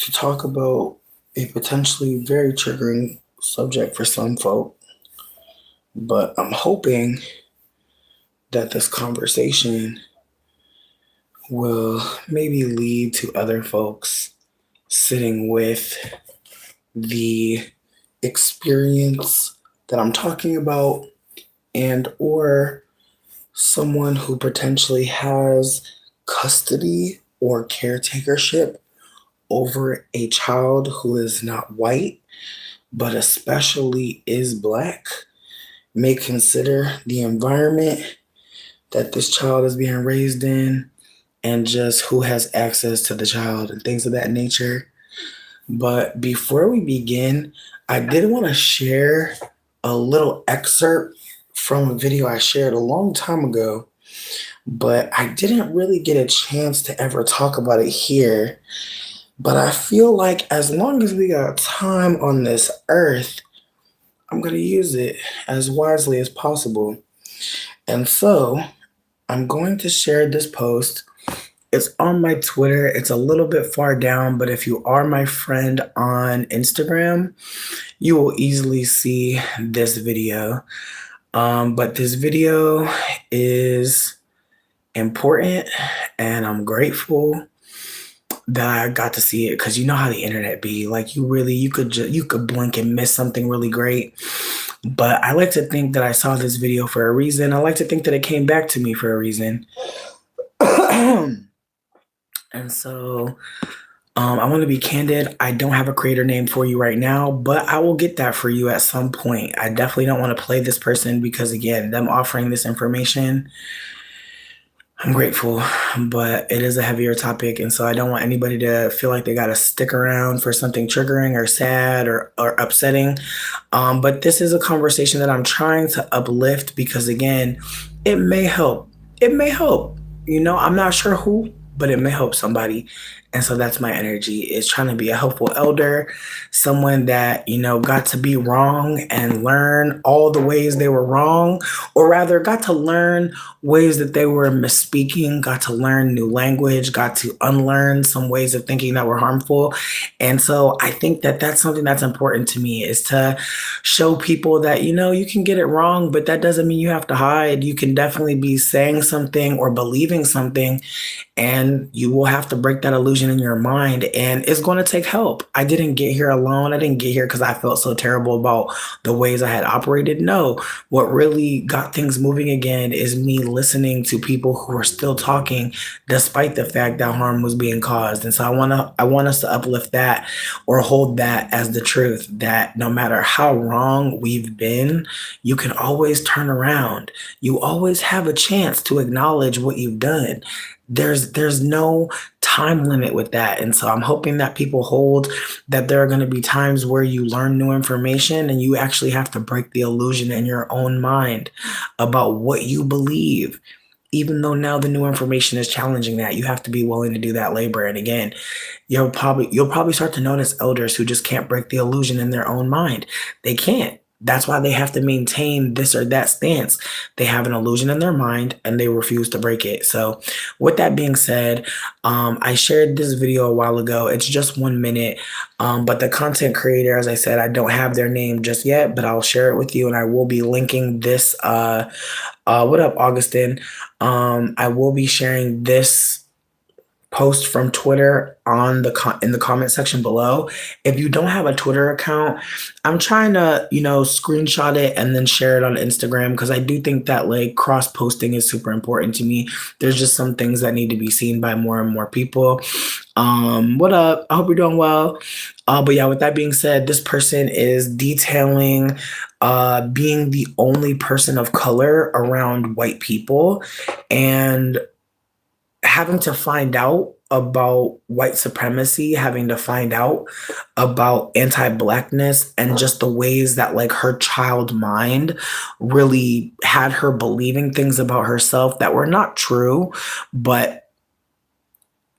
to talk about a potentially very triggering subject for some folk, but I'm hoping that this conversation will maybe lead to other folks sitting with the experience that I'm talking about and or someone who potentially has custody or caretakership over a child who is not white but especially is black may consider the environment that this child is being raised in and just who has access to the child and things of that nature. But before we begin, I did want to share a little excerpt from a video I shared a long time ago, but I didn't really get a chance to ever talk about it here. But I feel like as long as we got time on this earth, I'm going to use it as wisely as possible. And so I'm going to share this post. It's on my Twitter. It's a little bit far down, but if you are my friend on Instagram, you will easily see this video. But this video is important and I'm grateful that I got to see it because you know how the internet be. Like you could blink and miss something really great. But I like to think that I saw this video for a reason. I like to think that it came back to me for a reason. And so I want to be candid. I don't have a creator name for you right now, but I will get that for you at some point. I definitely don't want to play this person because, again, them offering this information, I'm grateful, but it is a heavier topic. And so I don't want anybody to feel like they got to stick around for something triggering or sad or upsetting. But this is a conversation that I'm trying to uplift because, again, it may help. It may help. You know, I'm not sure who, but it may help somebody. And so that's my energy, is trying to be a helpful elder, someone that, you know, got to be wrong and learn all the ways they were wrong, or rather got to learn ways that they were misspeaking, got to learn new language, got to unlearn some ways of thinking that were harmful. And so I think that that's something that's important to me, is to show people that, you know, you can get it wrong, but that doesn't mean you have to hide. You can definitely be saying something or believing something, and you will have to break that illusion in your mind, and it's going to take help. I didn't get here alone. I didn't get here because I felt so terrible about the ways I had operated. No, what really got things moving again is me listening to people who are still talking despite the fact that harm was being caused. And so I want us to uplift that, or hold that as the truth, that no matter how wrong we've been, you can always turn around. You always have a chance to acknowledge what you've done. There's no time limit with that. And so I'm hoping that people hold that there are going to be times where you learn new information and you actually have to break the illusion in your own mind about what you believe. Even though now the new information is challenging that, you have to be willing to do that labor. And again, you'll probably start to notice elders who just can't break the illusion in their own mind. They can't. That's why they have to maintain this or that stance. They have an illusion in their mind and they refuse to break it. So with that being said, I shared this video a while ago. It's just 1 minute. But the content creator, as I said, I don't have their name just yet, but I'll share it with you, and I will be linking this. What up, Augustin? I will be sharing this post from Twitter on in the comment section below. If you don't have a Twitter account, I'm trying to, you know, screenshot it and then share it on Instagram, because I do think that like cross posting is super important to me. There's just some things that need to be seen by more and more people. What up? I hope you're doing well. But yeah, with that being said, this person is detailing being the only person of color around white people and having to find out about white supremacy, having to find out about anti-blackness, and just the ways that like her child mind really had her believing things about herself that were not true, but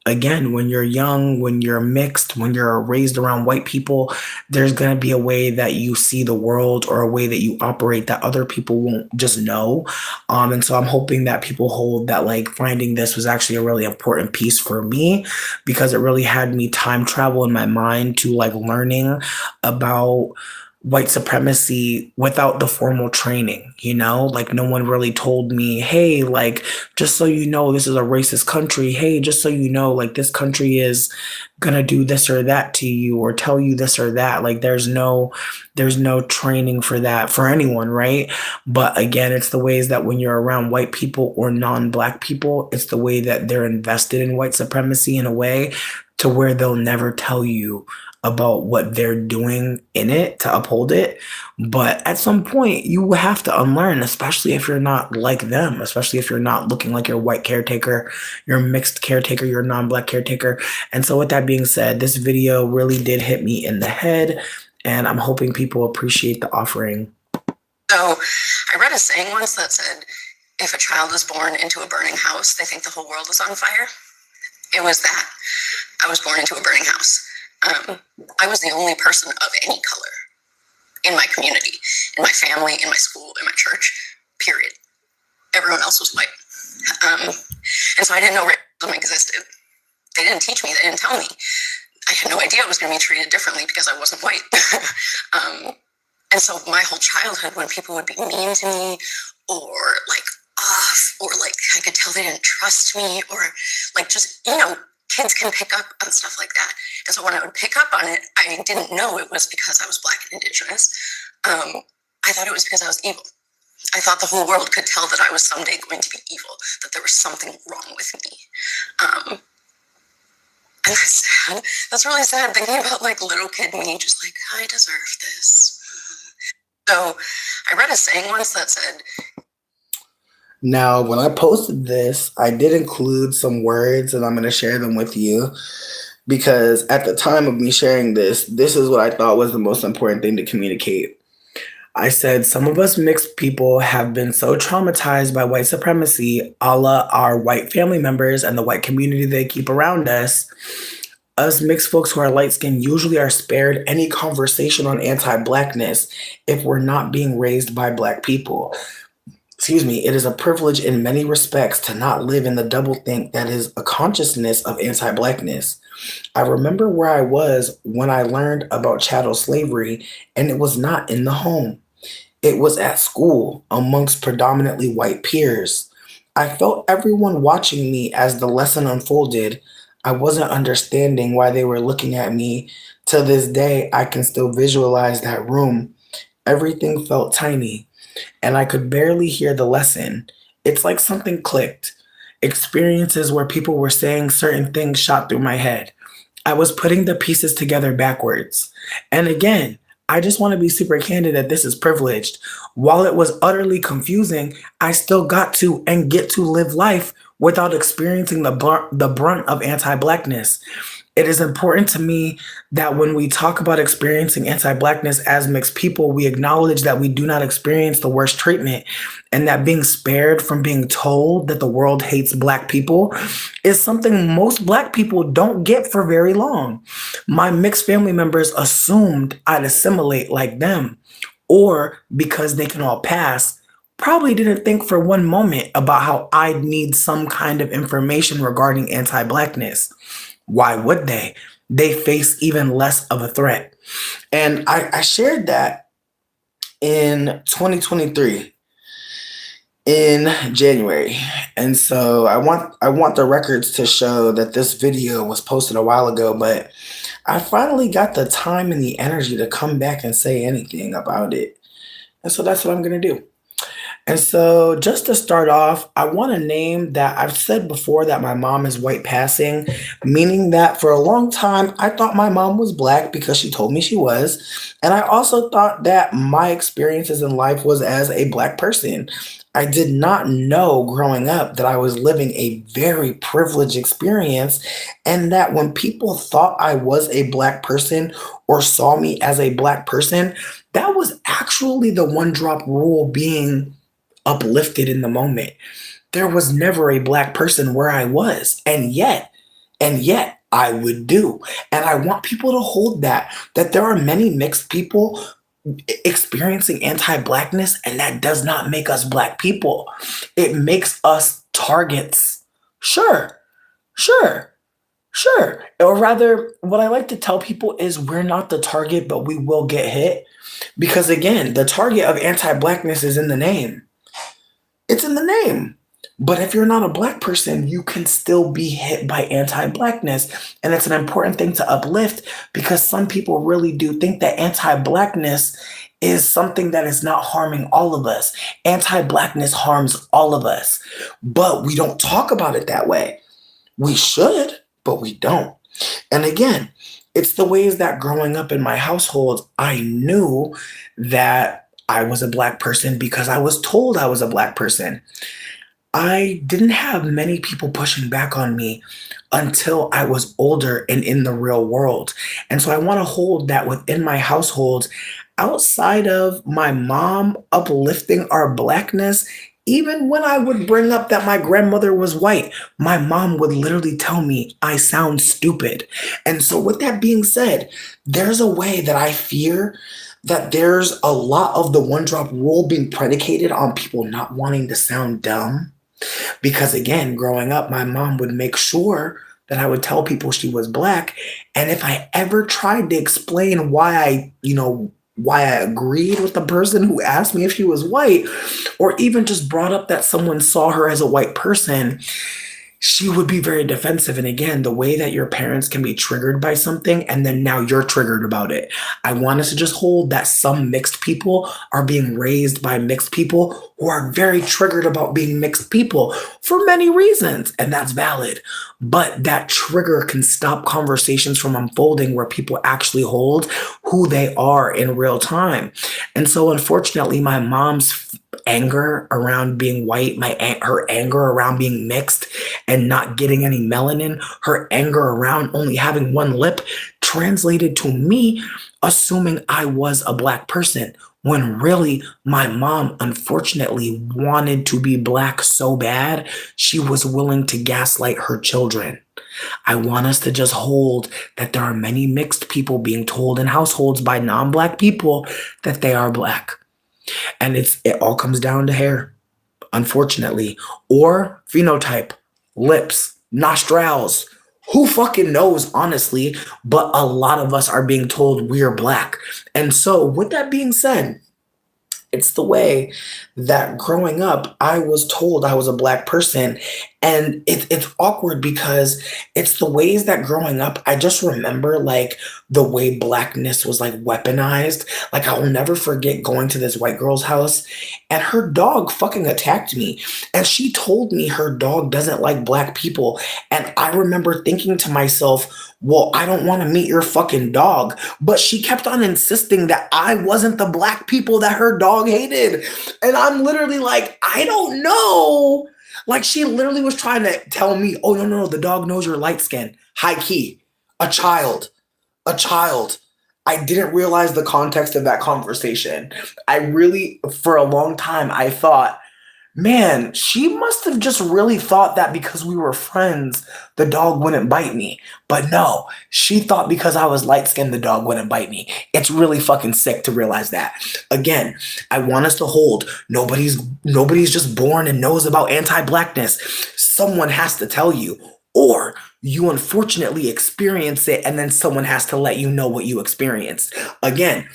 again, when you're young, when you're mixed, when you're raised around white people, there's going to be a way that you see the world or a way that you operate that other people won't just know. And so I'm hoping that people hold that, like, finding this was actually a really important piece for me because it really had me time travel in my mind to like learning about white supremacy without the formal training, you know? Like no one really told me, "Hey, like just so you know, this is a racist country. Hey, just so you know, like this country is gonna do this or that to you or tell you this or that." Like there's no training for that for anyone, right? But again, it's the ways that when you're around white people or non-black people, it's the way that they're invested in white supremacy in a way to where they'll never tell you about what they're doing in it to uphold it. But at some point, you have to unlearn, especially if you're not like them, especially if you're not looking like your white caretaker, your mixed caretaker, your non black caretaker. And so, with that being said, this video really did hit me in the head, and I'm hoping people appreciate the offering. So, I read a saying once that said, if a child is born into a burning house, they think the whole world is on fire. It was that. I was born into a burning house. I was the only person of any color in my community, in my family, in my school, in my church, period. Everyone else was white. And so I didn't know racism existed. They didn't teach me, they didn't tell me. I had no idea I was going to be treated differently because I wasn't white. And so my whole childhood, when people would be mean to me or like off, or like I could tell they didn't trust me, or like just, kids can pick up on stuff like that. And so when I would pick up on it, I didn't know it was because I was Black and Indigenous. I thought it was because I was evil. I thought the whole world could tell that I was someday going to be evil, that there was something wrong with me. And that's sad. That's really sad, thinking about like little kid me, just like, I deserve this. So I read a saying once that said, now, when I posted this, I did include some words and I'm going to share them with you because at the time of me sharing this is what I thought was the most important thing to communicate. I said, some of us mixed people have been so traumatized by white supremacy, a la our white family members and the white community they keep around us. Us mixed folks who are light skinned usually are spared any conversation on anti blackness if we're not being raised by Black people. Excuse me, it is a privilege in many respects to not live in the doublethink that is a consciousness of anti blackness. I remember where I was when I learned about chattel slavery, and it was not in the home. It was at school amongst predominantly white peers. I felt everyone watching me as the lesson unfolded. I wasn't understanding why they were looking at me. To this day, I can still visualize that room. Everything felt tiny, and I could barely hear the lesson. It's like something clicked. Experiences where people were saying certain things shot through my head. I was putting the pieces together backwards. And again, I just want to be super candid that this is privileged. While it was utterly confusing, I still got to and get to live life without experiencing the brunt of anti blackness. It is important to me that when we talk about experiencing anti blackness as mixed people, we acknowledge that we do not experience the worst treatment and that being spared from being told that the world hates Black people is something most Black people don't get for very long. My mixed family members assumed I'd assimilate like them, or because they can all pass, probably didn't think for one moment about how I'd need some kind of information regarding anti blackness. Why would they? They face even less of a threat. And I shared that in 2023 in January. And so I want the records to show that this video was posted a while ago, but I finally got the time and the energy to come back and say anything about it. And so that's what I'm going to do. And so, just to start off, I want to name that I've said before that my mom is white passing, meaning that for a long time, I thought my mom was Black because she told me she was. And I also thought that my experiences in life was as a Black person. I did not know growing up that I was living a very privileged experience, and that when people thought I was a Black person or saw me as a Black person, that was actually the one drop rule being uplifted in the moment. There was never a Black person where I was. And yet, And yet I would do. And I want people to hold that there are many mixed people experiencing anti-blackness, and that does not make us black people. It makes us targets. Sure, sure, sure. Or rather, what I like to tell people is we're not the target, but we will get hit. Because again, the target of anti-blackness is in the name. It's in the name. But if you're not a black person, you can still be hit by anti blackness. And it's an important thing to uplift because some people really do think that anti blackness is something that is not harming all of us. Anti blackness harms all of us. But we don't talk about it that way. We should, but we don't. And again, it's the ways that growing up in my household, I knew that I was a black person because I was told I was a black person. I didn't have many people pushing back on me until I was older and in the real world. And so I want to hold that within my household, outside of my mom uplifting our blackness. Even when I would bring up that my grandmother was white, my mom would literally tell me I sound stupid. And so, with that being said, there's a way that I fear that there's a lot of the one drop rule being predicated on people not wanting to sound dumb because again, growing up, my mom would make sure that I would tell people she was black. And if I ever tried to explain why I agreed with the person who asked me if she was white, or even just brought up that someone saw her as a white person, she would be very defensive. And again, the way that your parents can be triggered by something and then now you're triggered about it. I want us to just hold that some mixed people are being raised by mixed people who are very triggered about being mixed people for many reasons. And that's valid. But that trigger can stop conversations from unfolding where people actually hold who they are in real time. And so, unfortunately, my mom's anger around being white, her anger around being mixed and not getting any melanin, her anger around only having one lip translated to me assuming I was a black person when really my mom unfortunately wanted to be black so bad she was willing to gaslight her children. I want us to just hold that there are many mixed people being told in households by non-black people that they are black. And it all comes down to hair, unfortunately, or phenotype, lips, nostrils. Who fucking knows, honestly? But a lot of us are being told we're black. And so, with that being said, it's the way that growing up, I was told I was a black person. And it's awkward because it's the ways that growing up, I just remember like the way blackness was like weaponized. Like I will never forget going to this white girl's house and her dog fucking attacked me. And she told me her dog doesn't like black people. And I remember thinking to myself, well, I don't want to meet your fucking dog. But she kept on insisting that I wasn't the black people that her dog hated. And I'm literally like, I don't know. Like she literally was trying to tell me, oh, no, the dog knows you're light skinned. High key. A child. A child. I didn't realize the context of that conversation. I really, for a long time, I thought, man, she must have just really thought that because we were friends, the dog wouldn't bite me. But no, she thought because I was light skinned, the dog wouldn't bite me. It's really fucking sick to realize that. Again, I want us to hold nobody's just born and knows about anti-blackness. Someone has to tell you. Or you unfortunately experience it and then someone has to let you know what you experienced. Again,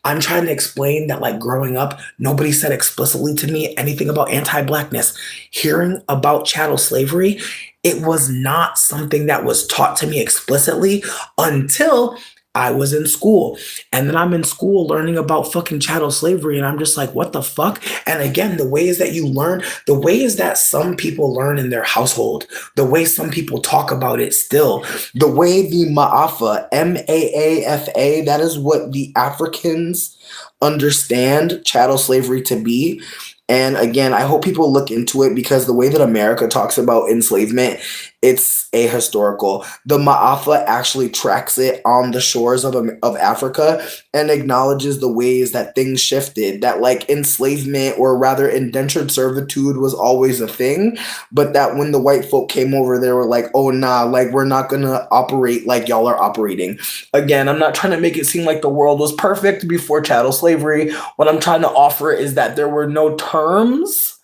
I'm trying to explain that like growing up, nobody said explicitly to me anything about anti-blackness. Hearing about chattel slavery, it was not something that was taught to me explicitly until I was in school. And then I'm in school learning about fucking chattel slavery. And I'm just like, what the fuck? And again, the ways that you learn, the ways that some people learn in their household, the way some people talk about it still, the way the Ma'afa, Maafa, that is what the Africans understand chattel slavery to be. And again, I hope people look into it because the way that America talks about enslavement It's ahistorical. The Ma'afa actually tracks it on the shores of Africa and acknowledges the ways that things shifted, that like enslavement or rather indentured servitude was always a thing, but that when the white folk came over, they were like, oh nah, like we're not gonna operate like y'all are operating. Again, I'm not trying to make it seem like the world was perfect before chattel slavery. What I'm trying to offer is that there were no terms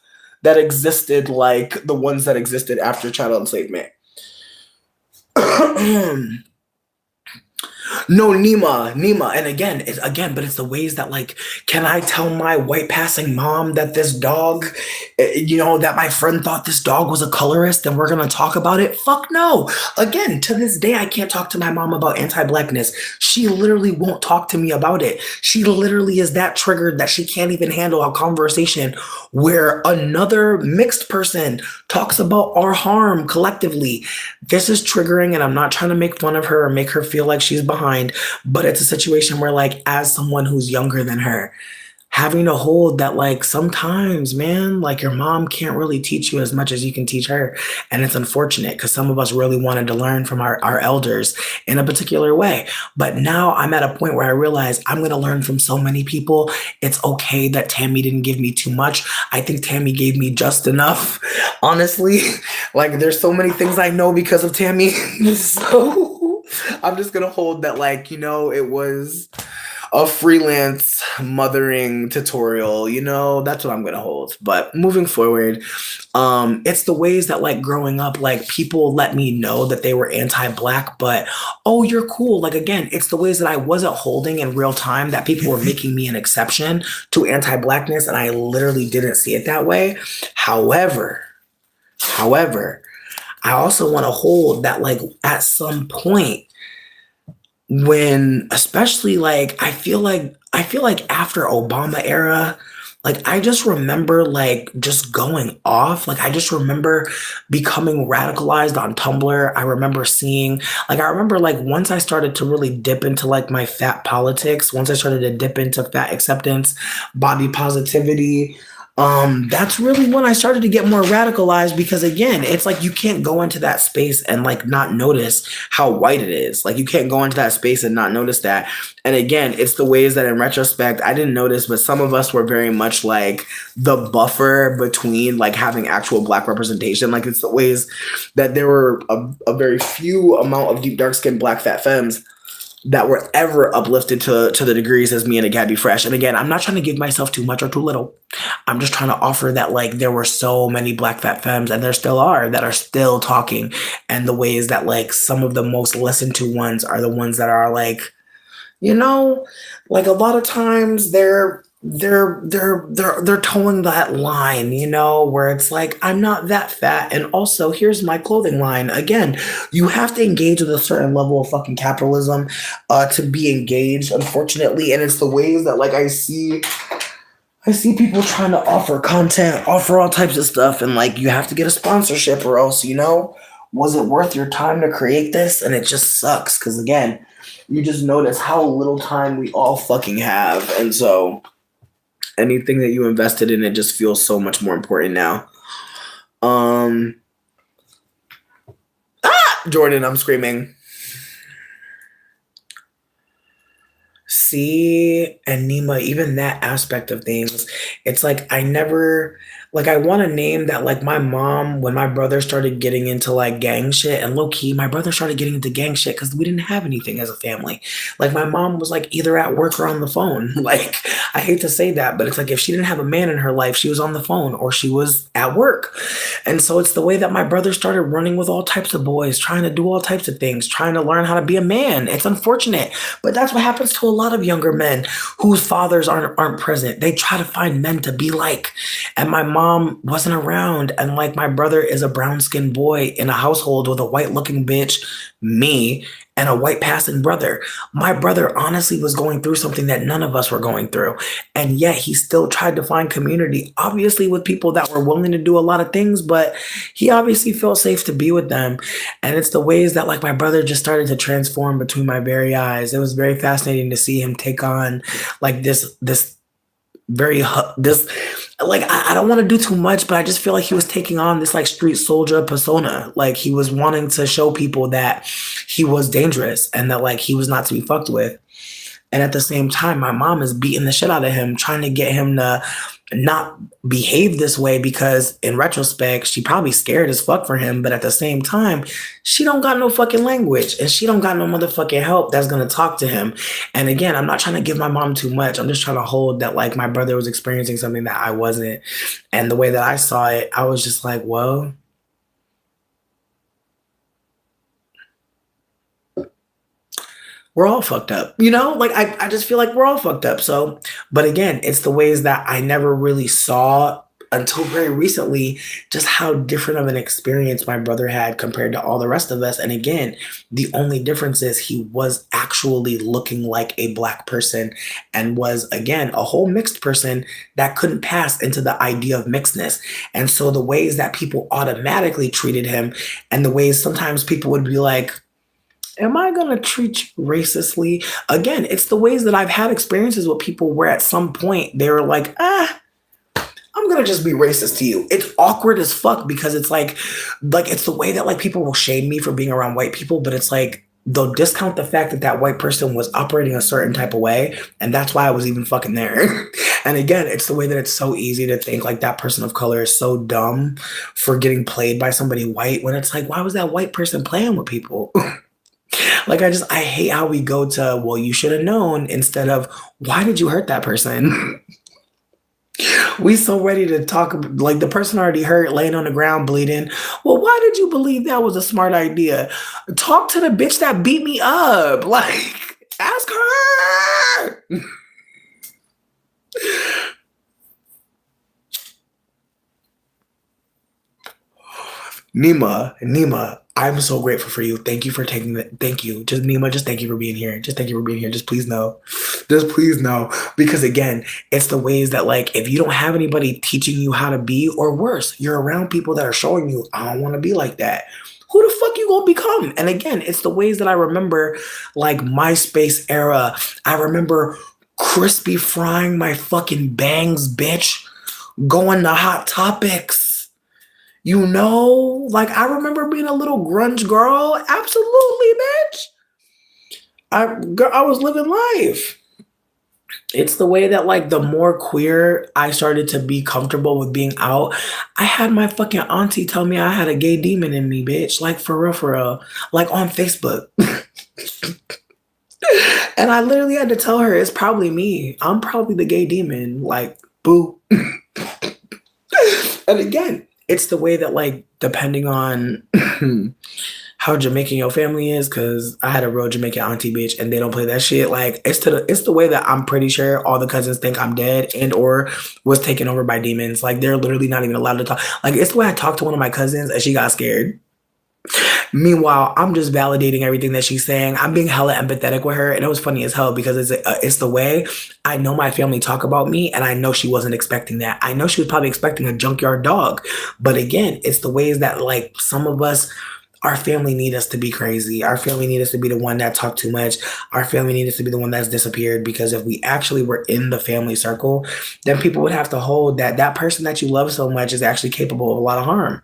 that existed like the ones that existed after chattel enslavement. No, Nima, and again, but it's the ways that like, can I tell my white passing mom that this dog, that my friend thought this dog was a colorist, and we're gonna talk about it? Fuck no. Again, to this day, I can't talk to my mom about anti-blackness. She literally won't talk to me about it. She literally is that triggered that she can't even handle a conversation where another mixed person talks about our harm collectively. This is triggering, and I'm not trying to make fun of her or make her feel like she's behind, but it's a situation where, like, as someone who's younger than her, having to hold that, like, sometimes, man, like, your mom can't really teach you as much as you can teach her. And it's unfortunate because some of us really wanted to learn from our elders in a particular way. But now I'm at a point where I realize I'm going to learn from so many people. It's okay that Tammy didn't give me too much. I think Tammy gave me just enough, honestly. Like, there's so many things I know because of Tammy. So I'm just going to hold that, like, it was a freelance mothering tutorial, that's what I'm gonna hold. But moving forward, it's the ways that like growing up, like people let me know that they were anti-black, but oh, you're cool. Like again, it's the ways that I wasn't holding in real time that people were making me an exception to anti-blackness, and I literally didn't see it that way. However, I also want to hold that like at some point when especially like I feel like after Obama era, like I just remember like just going off. Like I just remember becoming radicalized on Tumblr. I remember like once I started to really dip into like my fat politics, once I started to dip into fat acceptance, body positivity, that's really when I started to get more radicalized because again, it's like you can't go into that space and like not notice how white it is. Like you can't go into that space and not notice that. And again, it's the ways that in retrospect I didn't notice, but some of us were very much like the buffer between like having actual black representation. Like it's the ways that there were a very few amount of deep dark skinned black fat femmes that were ever uplifted to the degrees as me and a Gabby Fresh. And again, I'm not trying to give myself too much or too little. I'm just trying to offer that like there were so many black fat femmes, and there still are, that are still talking. And the ways that like some of the most listened to ones are the ones that are like, you know, like a lot of times they're towing that line, where it's like I'm not that fat, and also here's my clothing line. Again, you have to engage with a certain level of fucking capitalism to be engaged, unfortunately, and it's the ways that like I see people trying to offer content, offer all types of stuff, and like you have to get a sponsorship or else, was it worth your time to create this? And it just sucks because again, you just notice how little time we all fucking have. And so anything that you invested in it just feels so much more important now. Um Jordan, I'm screaming. See, and Nima, even that aspect of things, it's like I never, like, I want to name that, like, my mom, when my brother started getting into like gang shit, and low key, my brother started getting into gang shit because we didn't have anything as a family. Like, my mom was like either at work or on the phone. Like, I hate to say that, but it's like if she didn't have a man in her life, she was on the phone or she was at work. And so it's the way that my brother started running with all types of boys, trying to do all types of things, trying to learn how to be a man. It's unfortunate, but that's what happens to a lot of younger men whose fathers aren't present. They try to find men to be like. And my mom wasn't around. And like my brother is a brown skinned boy in a household with a white looking bitch, me, and a white passing brother. My brother honestly was going through something that none of us were going through. And yet he still tried to find community, obviously with people that were willing to do a lot of things, but he obviously felt safe to be with them. And it's the ways that like my brother just started to transform between my very eyes. It was very fascinating to see him take on like this very this like I don't want to do too much, but I just feel like he was taking on this like street soldier persona. Like he was wanting to show people that he was dangerous and that like he was not to be fucked with. And at the same time, my mom is beating the shit out of him, trying to get him to not behave this way because in retrospect, she probably scared as fuck for him. But at the same time, she don't got no fucking language and she don't got no motherfucking help that's gonna talk to him. And again, I'm not trying to give my mom too much. I'm just trying to hold that like my brother was experiencing something that I wasn't. And the way that I saw it, I was just like, well, we're all fucked up, you know? Like I just feel like we're all fucked up. So, but again, it's the ways that I never really saw until very recently just how different of an experience my brother had compared to all the rest of us. And again, the only difference is he was actually looking like a black person and was again a whole mixed person that couldn't pass into the idea of mixedness. And so the ways that people automatically treated him and the ways sometimes people would be like, am I going to treat you racistly? Again, it's the ways that I've had experiences with people where at some point they were like, I'm going to just be racist to you. It's awkward as fuck because it's like it's the way that like people will shame me for being around white people, but it's like they'll discount the fact that that white person was operating a certain type of way. And that's why I was even fucking there. And again, it's the way that it's so easy to think like that person of color is so dumb for getting played by somebody white when it's like, why was that white person playing with people? Like I hate how we go to, well, you should have known instead of why did you hurt that person? We so ready to talk like the person already hurt, laying on the ground bleeding. Well, why did you believe that was a smart idea? Talk to the bitch that beat me up. Like, ask her. Nima, I'm so grateful for you. Thank you for taking the thank you. Just Nima, just thank you for being here. Just thank you for being here. Just please know. Just please know. Because again, it's the ways that like if you don't have anybody teaching you how to be, or worse, you're around people that are showing you, I don't want to be like that. Who the fuck you gonna become? And again, it's the ways that I remember like MySpace era. I remember crispy frying my fucking bangs, bitch. Going to Hot Topics. You know, like I remember being a little grunge girl. Absolutely, bitch. I was living life. It's the way that like the more queer I started to be comfortable with being out, I had my fucking auntie tell me I had a gay demon in me, bitch. Like for real, like on Facebook. And I literally had to tell her it's probably me. I'm probably the gay demon. Like, boo. And again, it's the way that like depending on how Jamaican your family is, because I had a real Jamaican auntie bitch and they don't play that shit. Like it's the way that I'm pretty sure all the cousins think I'm dead and or was taken over by demons. Like they're literally not even allowed to talk. Like it's the way I talked to one of my cousins and she got scared. Meanwhile, I'm just validating everything that she's saying. I'm being hella empathetic with her, and it was funny as hell because it's the way I know my family talk about me, and I know she wasn't expecting that. I know she was probably expecting a junkyard dog, but again, it's the ways that like some of us. Our family need us to be crazy. Our family need us to be the one that talk too much. Our family need us to be the one that's disappeared because if we actually were in the family circle, then people would have to hold that that person that you love so much is actually capable of a lot of harm.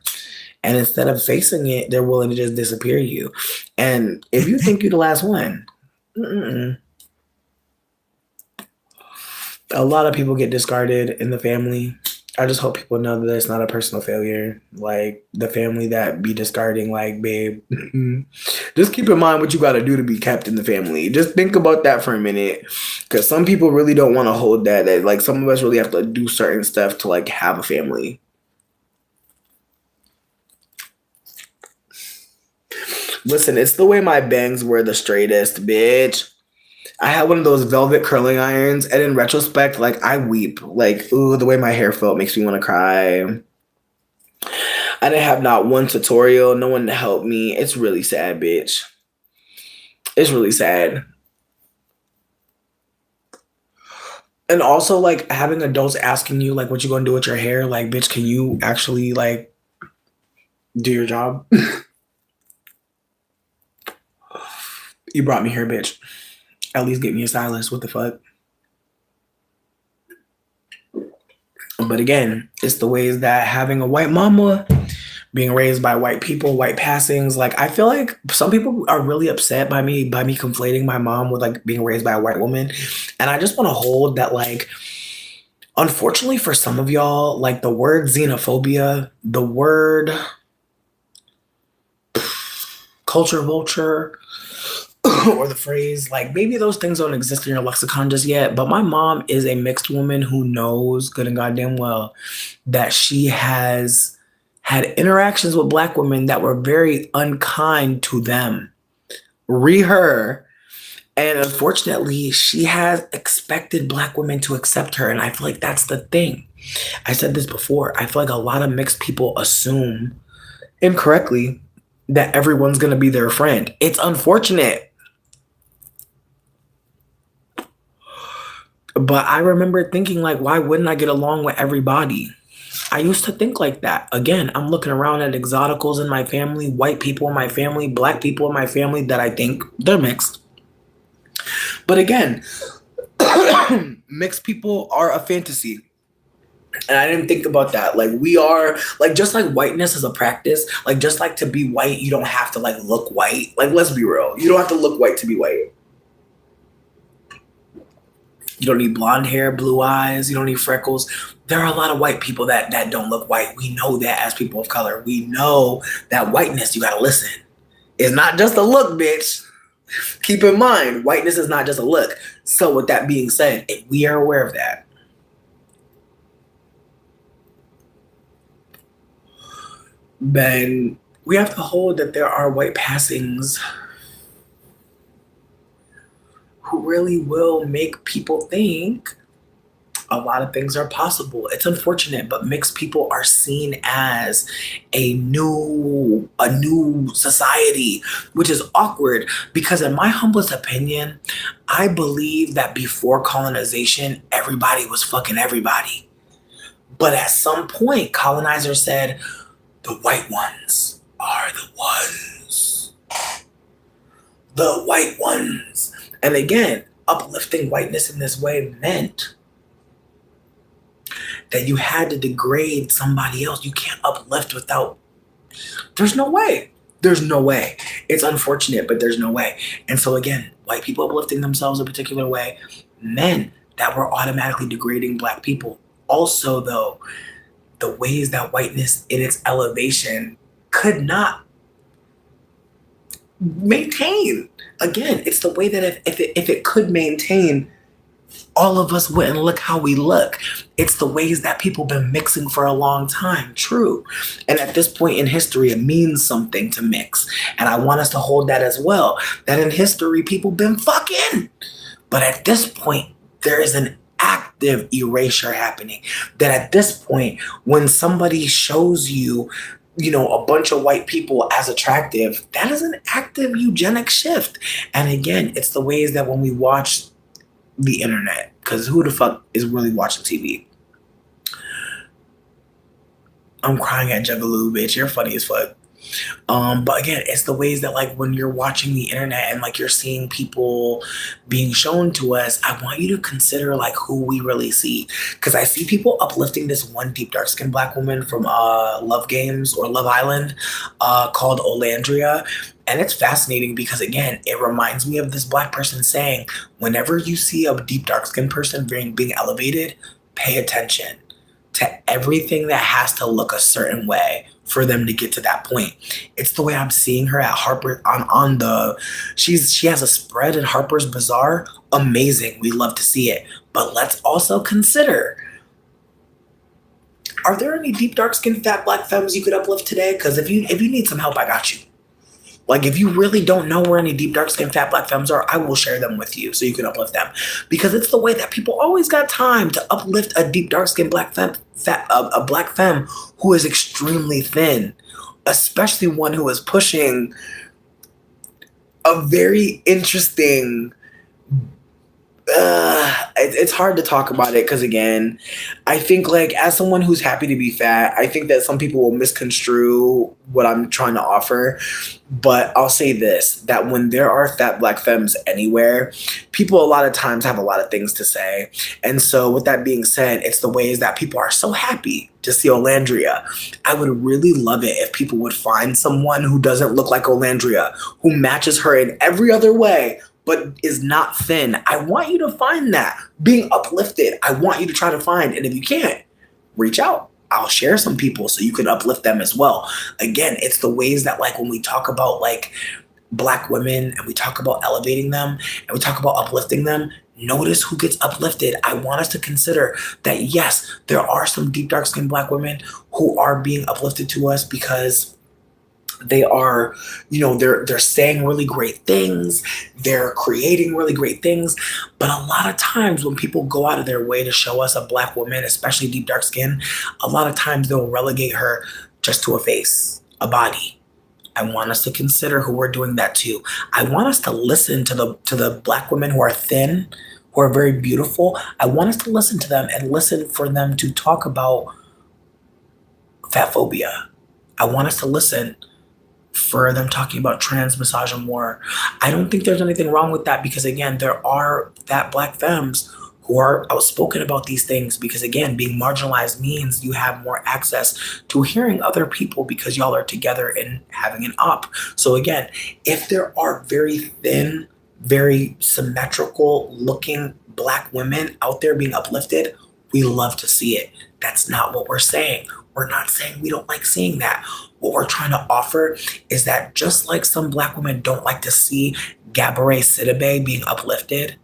And instead of facing it, they're willing to just disappear you. And if you think you're the last one, mm-mm. A lot of people get discarded in the family. I just hope people know that it's not a personal failure. Like the family that be discarding, like, babe, just keep in mind what you got to do to be kept in the family. Just think about that for a minute. Because some people really don't want to hold that. That. Like some of us really have to do certain stuff to like have a family. Listen, it's the way my bangs were the straightest, bitch. I had one of those velvet curling irons, and in retrospect, like I weep. Like, ooh, the way my hair felt makes me want to cry. I didn't have not one tutorial, no one to help me. It's really sad, bitch. It's really sad. And also, like having adults asking you, like, what you gonna do with your hair? Like, bitch, can you actually like do your job? You brought me here, bitch. At least get me a stylist. What the fuck? But again, it's the ways that having a white mama, being raised by white people, white passings. Like I feel like some people are really upset by me conflating my mom with like being raised by a white woman. And I just want to hold that like unfortunately for some of y'all, like the word xenophobia, the word culture vulture, or the phrase like maybe those things don't exist in your lexicon just yet, but my mom is a mixed woman who knows good and goddamn well that she has had interactions with black women that were very unkind to them. Re her. And unfortunately, she has expected black women to accept her. And I feel like that's the thing. I said this before. I feel like a lot of mixed people assume incorrectly that everyone's going to be their friend. It's unfortunate. But I remember thinking, like, why wouldn't I get along with everybody? I used to think like that. Again, I'm looking around at exoticals in my family, white people in my family, black people in my family that I think they're mixed. But again, mixed people are a fantasy. And I didn't think about that. Like we are like just like whiteness is a practice, like just like to be white, you don't have to like look white. Like let's be real. You don't have to look white to be white. You don't need blonde hair, blue eyes, you don't need freckles. There are a lot of white people that don't look white. We know that as people of color. We know that whiteness, you gotta listen. It's not just a look, bitch. Keep in mind, whiteness is not just a look. So with that being said, if we are aware of that, then we have to hold that there are white passings who really will make people think a lot of things are possible. It's unfortunate, but mixed people are seen as a new society, which is awkward because in my humblest opinion, I believe that before colonization, everybody was fucking everybody. But at some point, colonizers said, the white ones are the ones. The white ones. And again, uplifting whiteness in this way meant that you had to degrade somebody else. You can't uplift without. There's no way. There's no way. It's unfortunate, but there's no way. And so again, white people uplifting themselves a particular way meant that we're automatically degrading black people. Also, though, the ways that whiteness in its elevation could not maintain. Again, it's the way that if it could maintain, all of us wouldn't look how we look. It's the ways that people been mixing for a long time. True. And at this point in history, it means something to mix. And I want us to hold that as well. That in history, people been fucking. But at this point, there is an active erasure happening. That at this point, when somebody shows you, a bunch of white people as attractive, that is an active eugenic shift. And again, it's the ways that when we watch the internet, because who the fuck is really watching TV? I'm crying at Juggaloo, bitch. You're funny as fuck. But again, it's the ways that like when you're watching the internet and like you're seeing people being shown to us, I want you to consider like who we really see. Because I see people uplifting this one deep dark skinned black woman from Love Games or Love Island called Olandria. And it's fascinating because again, it reminds me of this black person saying, whenever you see a deep dark skinned person being elevated, pay attention to everything that has to look a certain way for them to get to that point. It's the way I'm seeing her at Harper on the she has a spread in Harper's Bazaar. Amazing. We love to see it. But let's also consider, are there any deep dark skinned fat black femmes you could uplift today? Because if you need some help, I got you. Like, if you really don't know where any deep, dark-skinned, fat black femmes are, I will share them with you so you can uplift them. Because it's the way that people always got time to uplift a deep, dark-skinned black femme, a black femme who is extremely thin, especially one who is pushing a very interesting It's hard to talk about it because again, I think like as someone who's happy to be fat, I think that some people will misconstrue what I'm trying to offer. But I'll say this: that when there are fat black femmes anywhere, people a lot of times have a lot of things to say. And so, with that being said, it's the ways that people are so happy to see Olandria. I would really love it if people would find someone who doesn't look like Olandria, who matches her in every other way, but is not thin. I want you to find that. Being uplifted, I want you to try to find. And if you can't, reach out. I'll share some people so you can uplift them as well. Again, it's the ways that like when we talk about like black women and we talk about elevating them and we talk about uplifting them, notice who gets uplifted. I want us to consider that yes, there are some deep dark skinned black women who are being uplifted to us because they are, they're saying really great things, they're creating really great things. But a lot of times when people go out of their way to show us a black woman, especially deep dark skin, a lot of times they'll relegate her just to a face, a body. I want us to consider who we're doing that to. I want us to listen to the black women who are thin, who are very beautiful. I want us to listen to them and listen for them to talk about fat phobia. I want us to listen for them talking about trans misogynoir. I don't think there's anything wrong with that because again, there are fat black femmes who are outspoken about these things because again, being marginalized means you have more access to hearing other people because y'all are together and having an up. So again, if there are very thin, very symmetrical looking black women out there being uplifted, we love to see it. That's not what we're saying. We're not saying we don't like seeing that. What we're trying to offer is that just like some black women don't like to see Gabourey Sidibe being uplifted,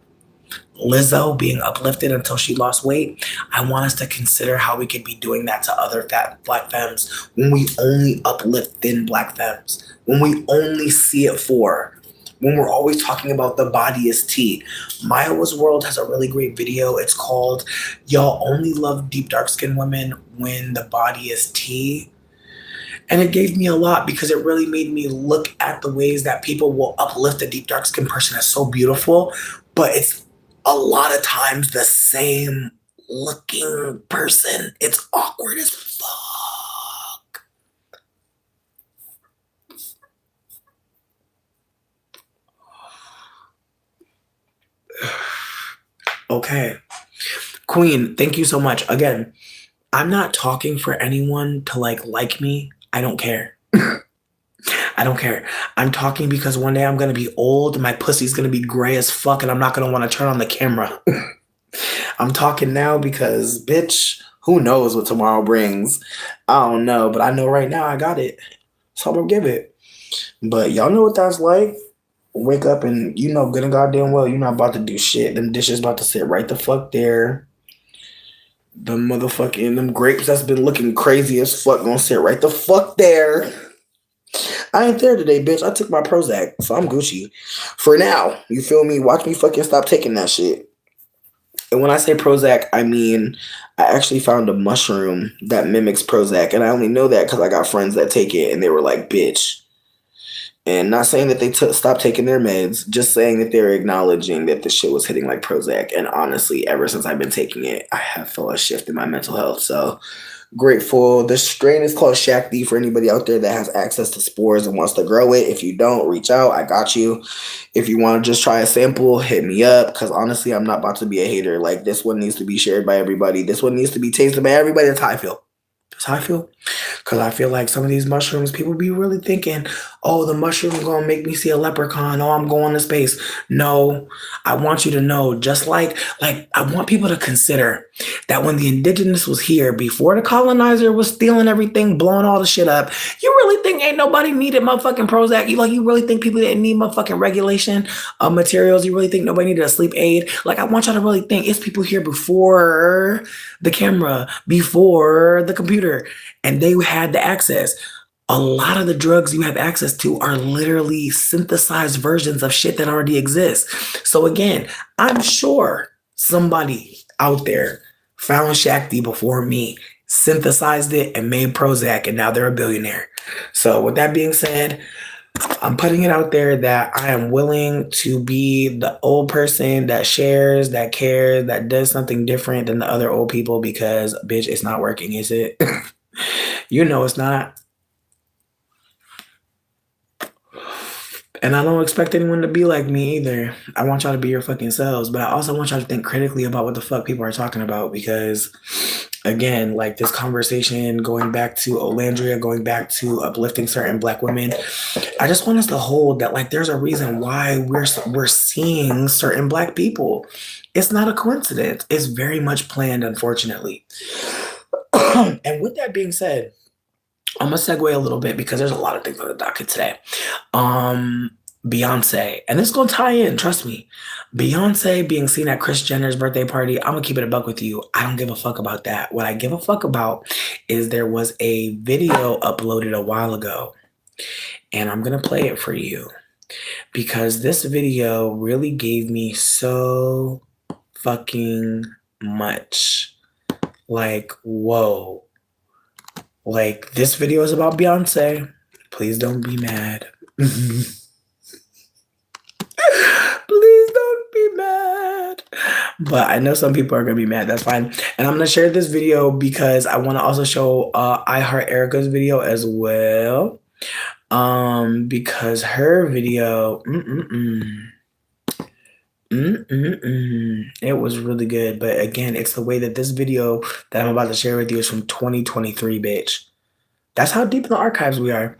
Lizzo being uplifted until she lost weight, I want us to consider how we could be doing that to other fat black femmes when we only uplift thin black femmes, when we only see it for, when we're always talking about the body is tea. Maya's World has a really great video. It's called Y'all Only Love Deep Dark Skinned Women When the Body is Tea. And it gave me a lot because it really made me look at the ways that people will uplift a deep dark skinned person as so beautiful, but it's a lot of times the same looking person. It's awkward as fuck. Okay. Queen, thank you so much. Again, I'm not talking for anyone to like me. I don't care. I don't care. I'm talking because one day I'm gonna be old, my pussy's gonna be gray as fuck, and I'm not gonna want to turn on the camera. I'm talking now because, bitch, who knows what tomorrow brings? I don't know, but I know right now I got it. So I'm gonna give it. But y'all know what that's like. Wake up and you know good and goddamn well you're not about to do shit. Them dishes about to sit right the fuck there. The motherfucking them grapes that's been looking crazy as fuck gonna sit right the fuck there. I ain't there today, bitch. I took my Prozac, so I'm Gucci. For now, you feel me? Watch me fucking stop taking that shit. And when I say Prozac, I mean I actually found a mushroom that mimics Prozac, and I only know that because I got friends that take it, and they were like, "Bitch." And not saying that they stopped taking their meds, just saying that they're acknowledging that the shit was hitting like Prozac. And honestly, ever since I've been taking it, I have felt a shift in my mental health. So grateful. The strain is called Shakti for anybody out there that has access to spores and wants to grow it. If you don't, reach out. I got you. If you want to just try a sample, hit me up. Because honestly, I'm not about to be a hater. Like, this one needs to be shared by everybody. This one needs to be tasted by everybody. That's how I feel. That's how I feel. Because I feel like some of these mushrooms, people be really thinking, oh, the mushroom going to make me see a leprechaun. Oh, I'm going to space. No, I want you to know, just like I want people to consider that when the indigenous was here, before the colonizer was stealing everything, blowing all the shit up, you really think ain't nobody needed motherfucking Prozac? You really think people didn't need motherfucking regulation of materials? You really think nobody needed a sleep aid? Like, I want y'all to really think it's people here before the camera, before the computer, and they had the access. A lot of the drugs you have access to are literally synthesized versions of shit that already exists. So again, I'm sure somebody out there found Shakti before me, synthesized it, and made Prozac, and now they're a billionaire. So with that being said, I'm putting it out there that I am willing to be the old person that shares, that cares, that does something different than the other old people because, bitch, it's not working, is it? You know it's not. And I don't expect anyone to be like me either. I want y'all to be your fucking selves, but I also want y'all to think critically about what the fuck people are talking about because, again, like this conversation going back to Olandria, going back to uplifting certain Black women, I just want us to hold that like there's a reason why we're seeing certain Black people. It's not a coincidence. It's very much planned, unfortunately. And with that being said, I'm gonna segue a little bit because there's a lot of things on the docket today. Um, Beyonce, and this is gonna tie in, trust me. Beyonce being seen at Kris Jenner's birthday party, I'm gonna keep it a buck with you. I don't give a fuck about that. What I give a fuck about is there was a video uploaded a while ago, and I'm gonna play it for you because this video really gave me so fucking much. Like, whoa. Like, this video is about Beyonce. Please don't be mad. Please don't be mad. But I know some people are gonna be mad. That's fine. And I'm gonna share this video because I want to also show I Heart Erica's video as well. Because her video, it was really good. But again, it's the way that this video that I'm about to share with you is from 2023, bitch. That's how deep in the archives we are.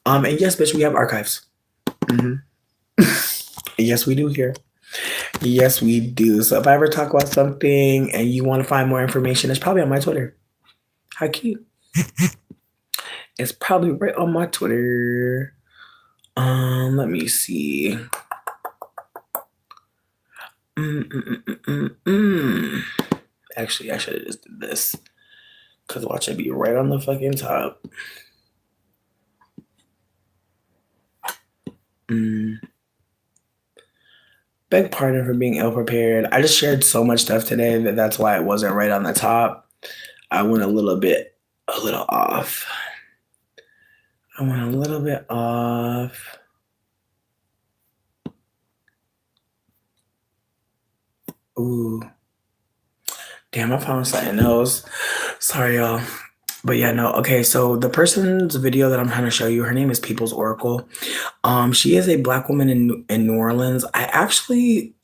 And yes, bitch, we have archives. Yes, we do here. Yes, we do. So if I ever talk about something and you want to find more information, it's probably on my Twitter. How cute. It's probably right on my Twitter. Let me see. Actually, I should have just did this. Because watch it be right on the fucking top. Beg pardon for being ill prepared. I just shared so much stuff today that's why it wasn't right on the top. I went a little off. I went a little bit off. Ooh. Damn, I found something else. Sorry, y'all. But yeah, no. Okay, so the person's video that I'm trying to show you, her name is People's Oracle. She is a Black woman in New Orleans. I actually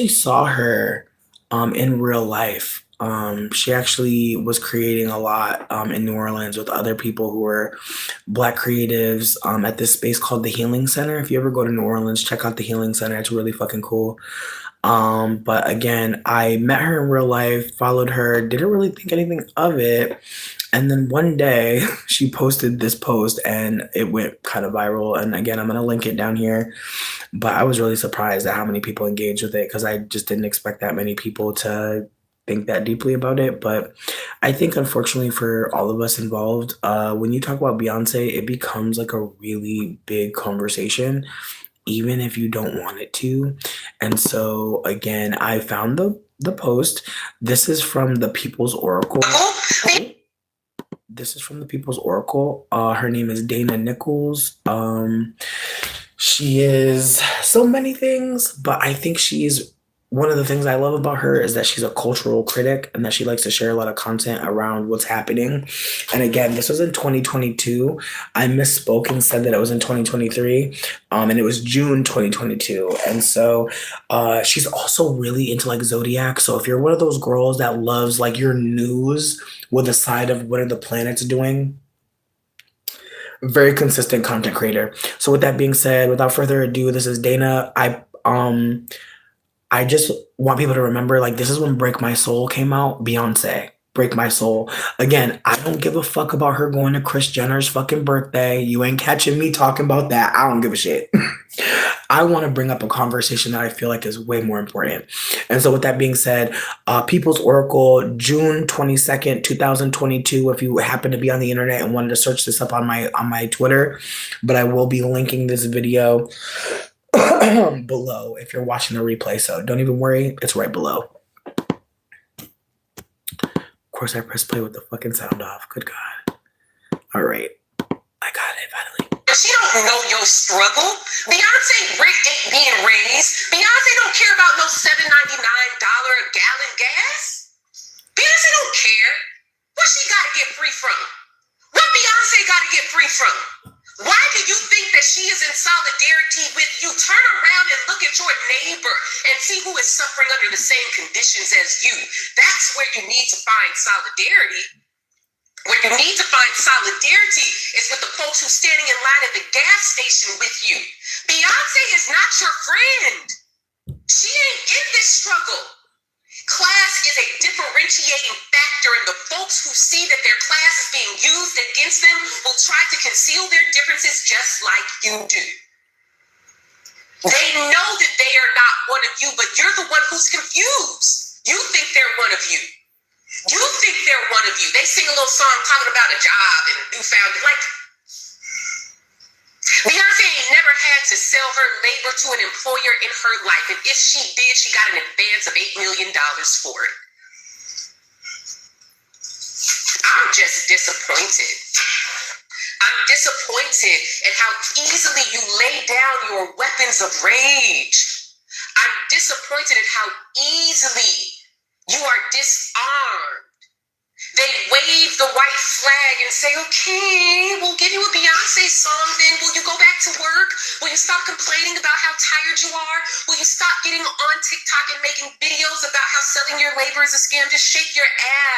saw her in real life. She actually was creating a lot in New Orleans with other people who were Black creatives at this space called the Healing Center. If you ever go to New Orleans, check out the Healing Center. It's really fucking cool. But again, I met her in real life, followed her, didn't really think anything of it. And then one day she posted this post and it went kind of viral. And again, I'm going to link it down here. But I was really surprised at how many people engaged with it because I just didn't expect that many people to think that deeply about it. But I think, unfortunately, for all of us involved, when you talk about Beyonce, it becomes like a really big conversation, even if you don't want it to. And so, again, I found the post. This is from the People's Oracle. This is from the People's Oracle. Her name is Dana Nichols. She is so many things, but I think she's one of the things I love about her is that she's a cultural critic and that she likes to share a lot of content around what's happening. And again, this was in 2022. I misspoke and said that it was in 2023. And it was June 2022. And so she's also really into like Zodiac. So if you're one of those girls that loves like your news with a side of what are the planets doing, very consistent content creator. So with that being said, without further ado, this is Dana. I just want people to remember, like, this is when Break My Soul came out. Beyonce, Break My Soul. Again, I don't give a fuck about her going to Kris Jenner's fucking birthday. You ain't catching me talking about that. I don't give a shit. I want to bring up a conversation that I feel like is way more important. And so with that being said, People's Oracle, June 22nd, 2022, if you happen to be on the internet and wanted to search this up on my Twitter, but I will be linking this video below if you're watching the replay. So don't even worry, it's right below. Of course, I pressed play with the fucking sound off. Good God. All right. don't know your struggle. Beyonce ain't being raised. Beyonce don't care about no $7.99 a gallon gas. Beyonce don't care. What she got to get free from? What Beyonce got to get free from? Why do you think that she is in solidarity with you? Turn around and look at your neighbor and see who is suffering under the same conditions as you. That's where you need to find solidarity. Where you need to find solidarity is with the folks who's standing in line at the gas station with you. Beyonce is not your friend. She ain't in this struggle. Class is a differentiating factor, and the folks who see that their class is being used against them will try to conceal their differences just like you do. They know that they are not one of you, but you're the one who's confused. You think they're one of you. You think they're one of you. They sing a little song talking about a job and a newfound, like, Beyonce ain't never had to sell her labor to an employer in her life. And if she did, she got an advance of $8 million for it. I'm just disappointed. I'm disappointed at how easily you lay down your weapons of rage. I'm disappointed at how easily you are disarmed. They wave the white flag and say, okay, we'll give you a Beyonce song then. Will you go back to work? Will you stop complaining about how tired you are? Will you stop getting on TikTok and making videos about how selling your labor is a scam? Just shake your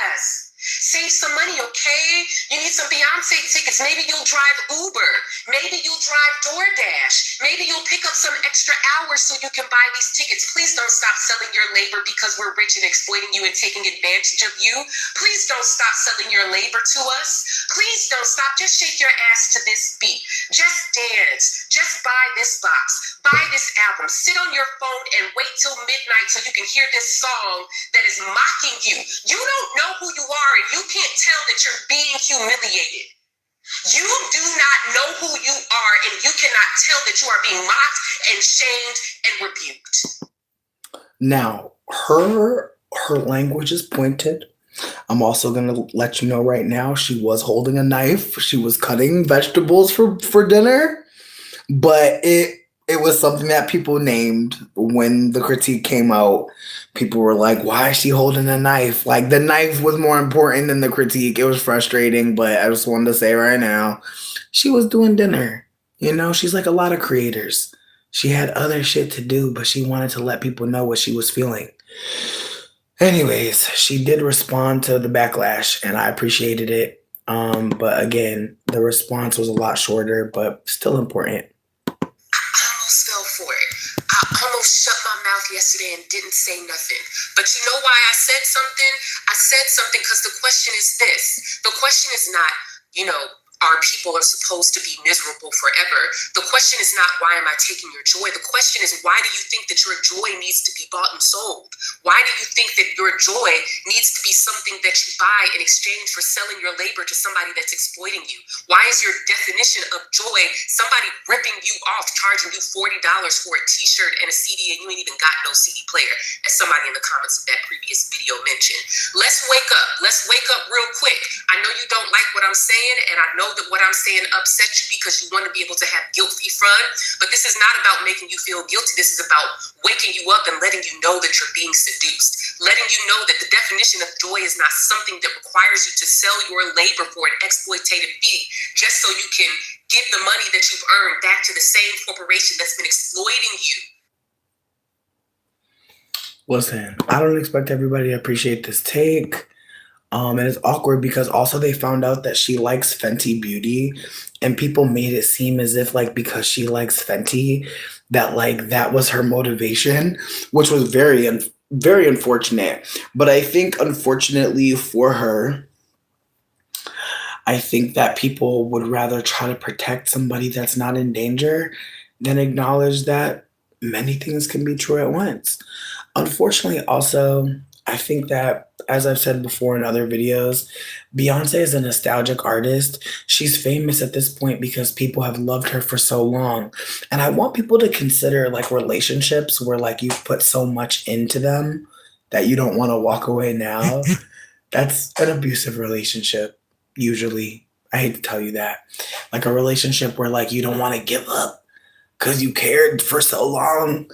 ass. Save some money, okay? You need some Beyonce tickets. Maybe you'll drive Uber. Maybe you'll drive DoorDash. Maybe you'll pick up some extra hours so you can buy these tickets. Please don't stop selling your labor because we're rich and exploiting you and taking advantage of you. Please don't stop selling your labor to us. Please don't stop. Just shake your ass to this beat. Just dance. Just buy this box. Buy this album. Sit on your phone and wait till midnight so you can hear this song that is mocking you. You don't know who you are. You can't tell that you're being humiliated. You do not know who you are, and you cannot tell that you are being mocked and shamed and rebuked. Now, her language is pointed. I'm also going to let you know right now, she was holding a knife. She was cutting vegetables for dinner, but it was something that people named when the critique came out. People were like, why is she holding a knife? Like, the knife was more important than the critique. It was frustrating, but I just wanted to say right now, she was doing dinner. You know, she's like a lot of creators. She had other shit to do, but she wanted to let people know what she was feeling. Anyways, she did respond to the backlash, and I appreciated it. But again, the response was a lot shorter, but still important. Shut my mouth yesterday and didn't say nothing. But you know why I said something? I said something because the question is this. The question is not, our people are supposed to be miserable forever. The question is not, why am I taking your joy? The question is, why do you think that your joy needs to be bought and sold? Why do you think that your joy needs to be something that you buy in exchange for selling your labor to somebody that's exploiting you? Why is your definition of joy somebody ripping you off, charging you $40 for a t-shirt and a CD, and you ain't even got no CD player, as somebody in the comments of that previous video mentioned? Let's wake up. Let's wake up real quick. I know you don't like what I'm saying, and I know that what I'm saying upsets you because you want to be able to have guilt-free fun, but this is not about making you feel guilty. This is about waking you up and letting you know that you're being seduced, letting you know that the definition of joy is not something that requires you to sell your labor for an exploitative fee just so you can give the money that you've earned back to the same corporation that's been exploiting you. Listen, I don't expect everybody to appreciate this take. And it's awkward because also they found out that she likes Fenty Beauty, and people made it seem as if like because she likes Fenty, that like that was her motivation, which was very unfortunate. But I think unfortunately for her, I think that people would rather try to protect somebody that's not in danger than acknowledge that many things can be true at once. Unfortunately, also, I think that, as I've said before in other videos, Beyonce is a nostalgic artist. She's famous at this point because people have loved her for so long. And I want people to consider like relationships where like you've put so much into them that you don't want to walk away now. That's an abusive relationship, usually. I hate to tell you that. Like a relationship where like you don't want to give up because you cared for so long,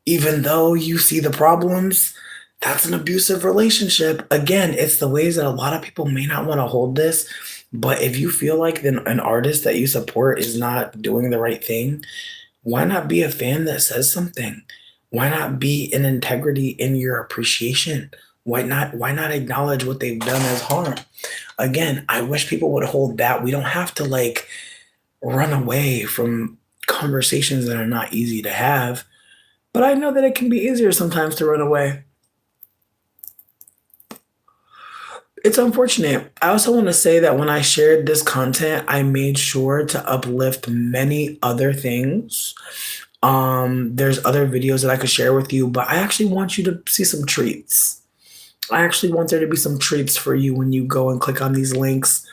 even though you see the problems. That's an abusive relationship. Again, it's the ways that a lot of people may not want to hold this. But if you feel like an artist that you support is not doing the right thing, why not be a fan that says something? Why not be in integrity in your appreciation? Why not acknowledge what they've done as harm? Again, I wish people would hold that. We don't have to like run away from conversations that are not easy to have, but I know that it can be easier sometimes to run away. It's unfortunate. I also want to say that when I shared this content, I made sure to uplift many other things. There's other videos that I could share with you, but I actually want you to see some treats. I actually want there to be some treats for you when you go and click on these links.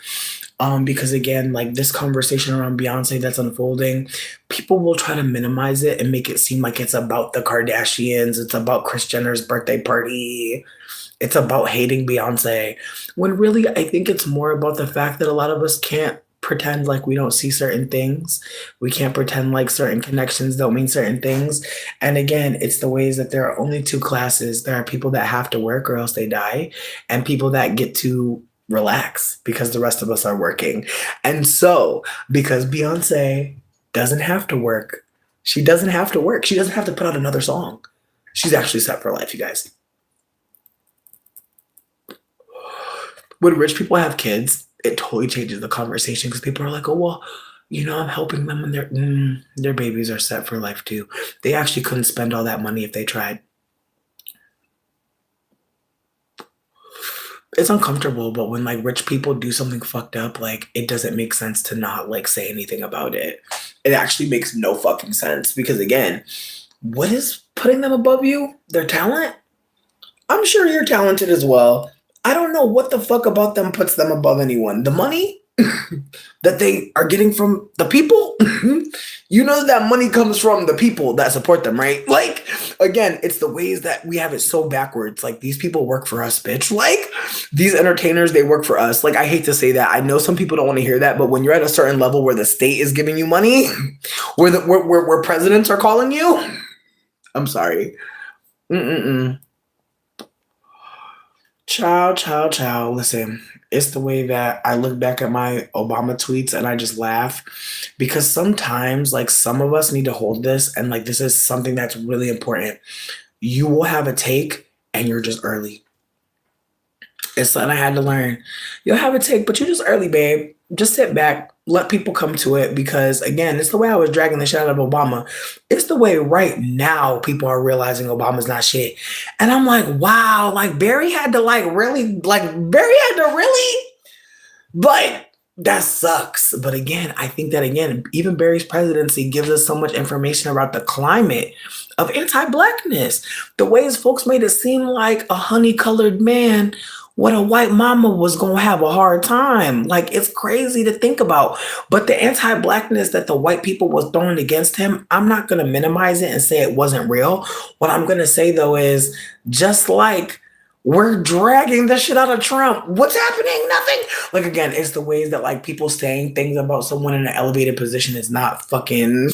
Because again, like this conversation around Beyonce that's unfolding, people will try to minimize it and make it seem like it's about the Kardashians, it's about Kris Jenner's birthday party, it's about hating Beyonce. When really, I think it's more about the fact that a lot of us can't pretend like we don't see certain things. We can't pretend like certain connections don't mean certain things. And again, it's the ways that there are only two classes. There are people that have to work or else they die, and people that get to relax because the rest of us are working. And so, because Beyonce doesn't have to work, she doesn't have to work. She doesn't have to put out another song. She's actually set for life, you guys. When rich people have kids, it totally changes the conversation because people are like, oh, well, I'm helping them and their babies are set for life too. They actually couldn't spend all that money if they tried. It's uncomfortable, but when like rich people do something fucked up, like it doesn't make sense to not like say anything about it. It actually makes no fucking sense because again, what is putting them above you? Their talent? I'm sure you're talented as well. I don't know what the fuck about them puts them above anyone. The money that they are getting from the people, that money comes from the people that support them, right? Like, again, it's the ways that we have it so backwards. Like, these people work for us, bitch. Like, these entertainers, they work for us. Like, I hate to say that. I know some people don't want to hear that, but when you're at a certain level where the state is giving you money, where presidents are calling you, I'm sorry. Mm-mm-mm. Child, child, child. Listen, it's the way that I look back at my Obama tweets and I just laugh because sometimes, like, some of us need to hold this, and like, this is something that's really important. You will have a take and you're just early. It's something I had to learn. You'll have a take, but you're just early, babe. Just sit back, let people come to it because, again, it's the way I was dragging the shit out of Obama. It's the way right now people are realizing Obama's not shit. And I'm like, wow, like Barry had to really, but that sucks. But again, I think that again, even Barry's presidency gives us so much information about the climate of anti-blackness. The ways folks made it seem like a honey-colored man with a white mama was gonna have a hard time. Like it's crazy to think about. But the anti-blackness that the white people was throwing against him, I'm not gonna minimize it and say it wasn't real. What I'm gonna say though is just like we're dragging the shit out of Trump. What's happening? Nothing. Like again, it's the ways that like people saying things about someone in an elevated position is not fucking.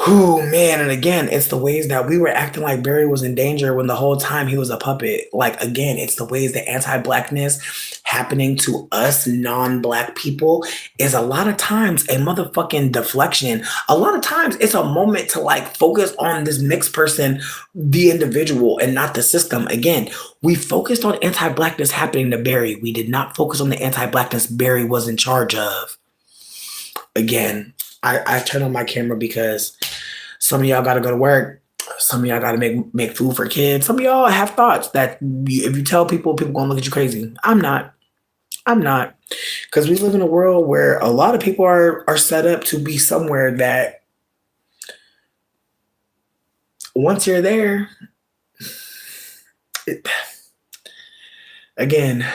Oh man, and again, it's the ways that we were acting like Barry was in danger when the whole time he was a puppet. Like again, it's the ways that anti-blackness happening to us non-black people is a lot of times a motherfucking deflection. A lot of times it's a moment to like focus on this mixed person, the individual, and not the system. Again, we focused on anti-blackness happening to Barry. We did not focus on the anti-blackness Barry was in charge of. Again, I turn on my camera because some of y'all got to go to work. Some of y'all got to make food for kids. Some of y'all have thoughts that if you tell people, people gonna look at you crazy. I'm not. I'm not, because we live in a world where a lot of people are set up to be somewhere that once you're there, it, again,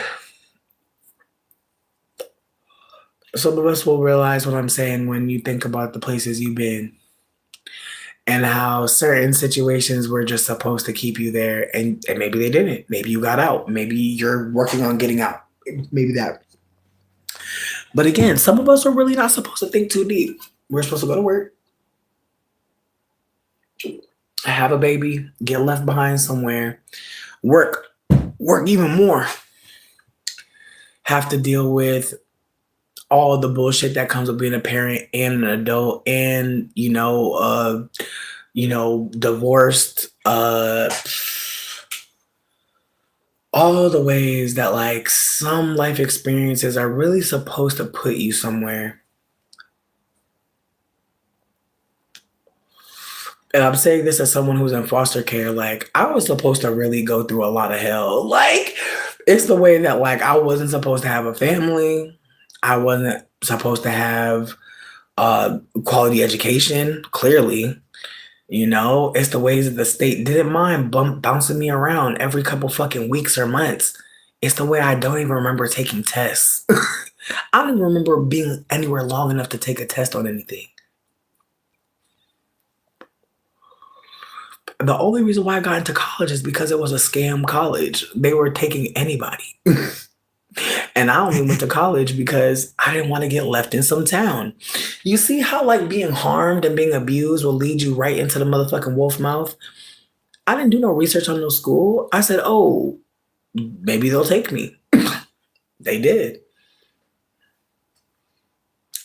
some of us will realize what I'm saying when you think about the places you've been and how certain situations were just supposed to keep you there and maybe they didn't. Maybe you got out. Maybe you're working on getting out. Maybe that. But again, some of us are really not supposed to think too deep. We're supposed to go to work, have a baby, get left behind somewhere, work, work even more, have to deal with all the bullshit that comes with being a parent and an adult and divorced, all the ways that like some life experiences are really supposed to put you somewhere. And I'm saying this as someone who's in foster care. Like, I was supposed to really go through a lot of hell. Like, it's the way that, like, I wasn't supposed to have a family. I wasn't supposed to have quality education, clearly. It's the ways that the state didn't mind bouncing me around every couple fucking weeks or months. It's the way I don't even remember taking tests. I don't even remember being anywhere long enough to take a test on anything. The only reason why I got into college is because it was a scam college. They were taking anybody. And I only went to college because I didn't want to get left in some town. You see how like being harmed and being abused will lead you right into the motherfucking wolf mouth? I didn't do no research on no school. I said, oh, maybe they'll take me. They did.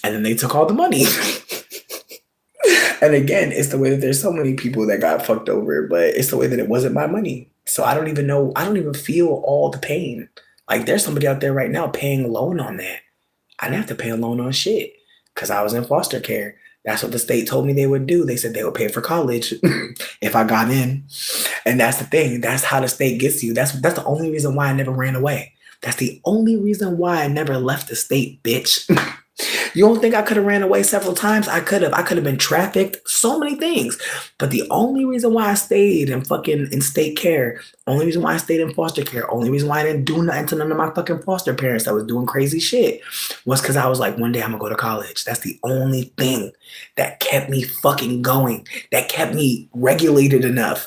And then they took all the money. And again, it's the way that there's so many people that got fucked over, but it's the way that it wasn't my money. So I don't even know, I don't even feel all the pain. Like there's somebody out there right now paying a loan on that. I didn't have to pay a loan on shit because I was in foster care. That's what the state told me they would do. They said they would pay for college if I got in. And that's the thing. That's how the state gets you. That's the only reason why I never ran away. That's the only reason why I never left the state, bitch. You don't think I could have ran away several times? I could have. I could have been trafficked, so many things. But the only reason why I stayed in state care, only reason why I stayed in foster care, only reason why I didn't do nothing to none of my fucking foster parents that was doing crazy shit was because I was like, one day I'm gonna go to college. That's the only thing that kept me fucking going, that kept me regulated enough,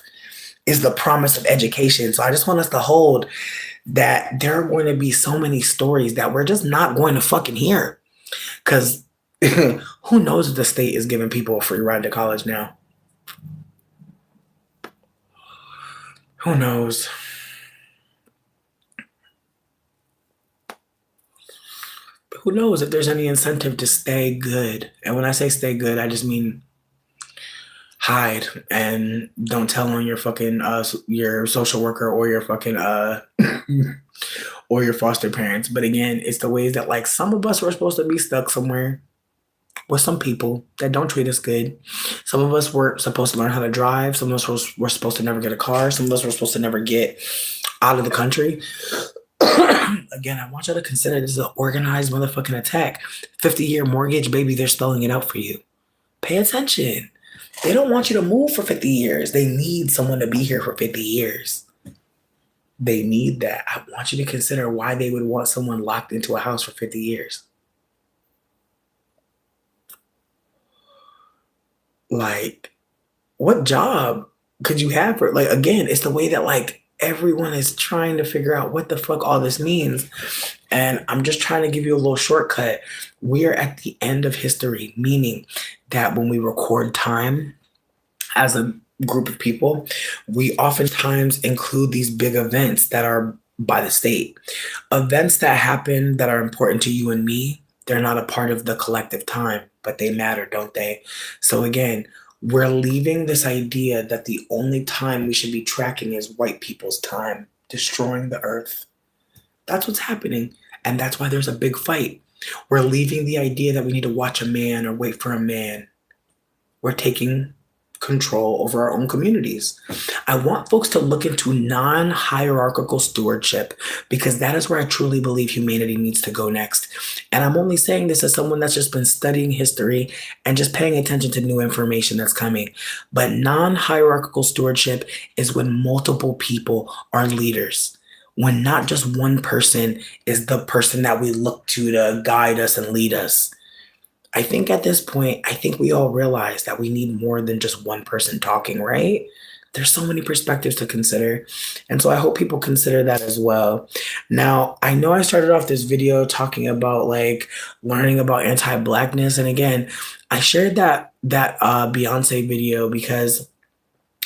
is the promise of education. So I just want us to hold that there are going to be so many stories that we're just not going to fucking hear. Because who knows if the state is giving people a free ride to college now? Who knows? Who knows if there's any incentive to stay good? And when I say stay good, I just mean hide and don't tell on your fucking your social worker or your fucking or your foster parents. But again, it's the ways that like some of us were supposed to be stuck somewhere with some people that don't treat us good. Some of us were supposed to learn how to drive. Some of us were supposed to never get a car. Some of us were supposed to never get out of the country. Again, I want you to consider this is an organized motherfucking attack. 50-year mortgage, baby, they're spelling it out for you. Pay attention. They don't want you to move for 50 years. They need someone to be here for 50 years. They need that. I want you to consider why they would want someone locked into a house for 50 years. Like, what job could you have for, like, again, it's the way that like everyone is trying to figure out what the fuck all this means. And I'm just trying to give you a little shortcut. We are at the end of history, meaning that when we record time as a group of people, we oftentimes include these big events that are by the state. Events that happen that are important to you and me, they're not a part of the collective time, but they matter, don't they? So again, we're leaving this idea that the only time we should be tracking is white people's time, destroying the earth. That's what's happening. And that's why there's a big fight. We're leaving the idea that we need to watch a man or wait for a man. We're taking control over our own communities. I want folks to look into non-hierarchical stewardship because that is where I truly believe humanity needs to go next. And I'm only saying this as someone that's just been studying history and just paying attention to new information that's coming. But non-hierarchical stewardship is when multiple people are leaders. When not just one person is the person that we look to guide us and lead us. I think at this point, I think we all realize that we need more than just one person talking, right? There's so many perspectives to consider. And so I hope people consider that as well. Now, I know I started off this video talking about like learning about anti-blackness. And again, I shared that Beyonce video because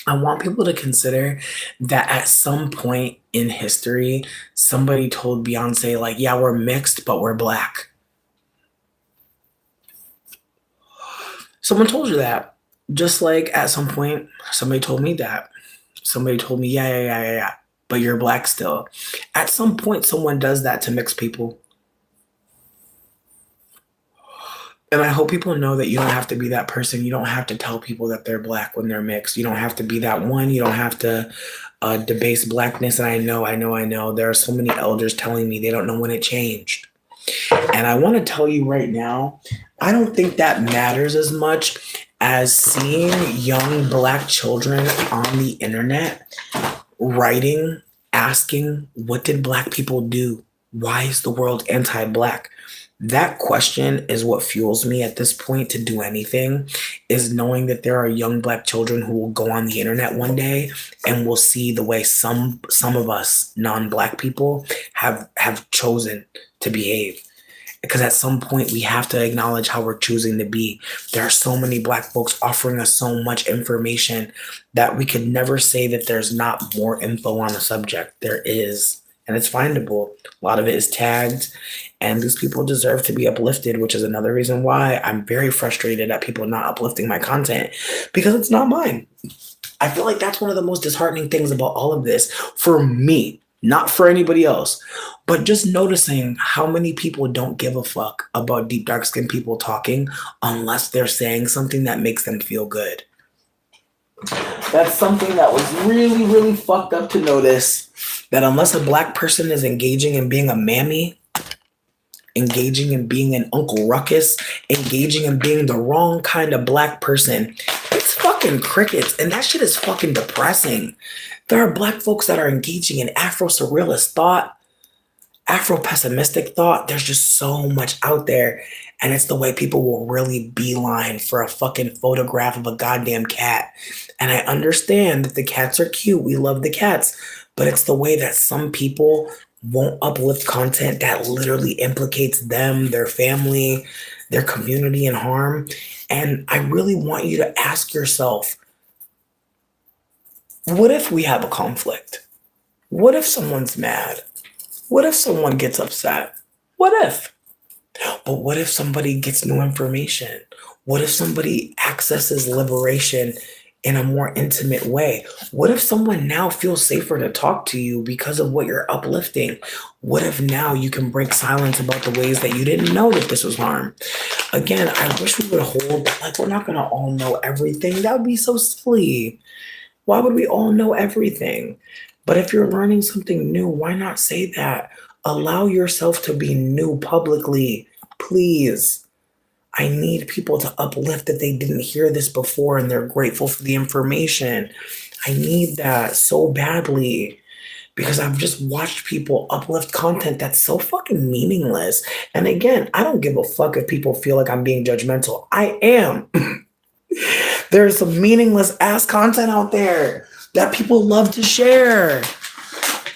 I want people to consider that at some point in history, somebody told Beyonce, like, yeah, we're mixed, but we're black. Someone told you that. Just like at some point, somebody told me that. Somebody told me, yeah, but you're black still. At some point, someone does that to mixed people. And I hope people know that you don't have to be that person. You don't have to tell people that they're black when they're mixed. You don't have to be that one. You don't have to debase blackness. And I know. There are so many elders telling me they don't know when it changed. And I want to tell you right now, I don't think that matters as much as seeing young black children on the internet writing, asking, what did black people do? Why is the world anti-black? That question is what fuels me at this point to do anything, is knowing that there are young black children who will go on the internet one day and will see the way some of us non-black people have chosen to behave. Because at some point we have to acknowledge how we're choosing to be. There are so many black folks offering us so much information that we could never say that there's not more info on the subject. There is, and it's findable. A lot of it is tagged, and these people deserve to be uplifted, which is another reason why I'm very frustrated at people not uplifting my content, because it's not mine. I feel like that's one of the most disheartening things about all of this for me, not for anybody else, but just noticing how many people don't give a fuck about deep dark skinned people talking unless they're saying something that makes them feel good. That's something that was really, really fucked up to notice, that unless a black person is engaging in being a mammy, engaging in being an Uncle Ruckus, engaging in being the wrong kind of black person, it's fucking crickets. And that shit is fucking depressing. There are black folks that are engaging in Afro surrealist thought, Afro pessimistic thought. There's just so much out there. And it's the way people will really beeline for a fucking photograph of a goddamn cat. And I understand that the cats are cute. We love the cats. But it's the way that some people won't uplift content that literally implicates them, their family, their community in harm. And I really want you to ask yourself, what if we have a conflict? What if someone's mad? What if someone gets upset? What if? But what if somebody gets new information? What if somebody accesses liberation in a more intimate way? What if someone now feels safer to talk to you because of what you're uplifting? What if now you can break silence about the ways that you didn't know that this was harm? Again, I wish we would hold that, like, we're not going to all know everything. That would be so silly. Why would we all know everything? But if you're learning something new, why not say that? Allow yourself to be new publicly, please. I need people to uplift that they didn't hear this before and they're grateful for the information. I need that so badly, because I've just watched people uplift content that's so fucking meaningless. And again, I don't give a fuck if people feel like I'm being judgmental. I am. There's some meaningless ass content out there that people love to share.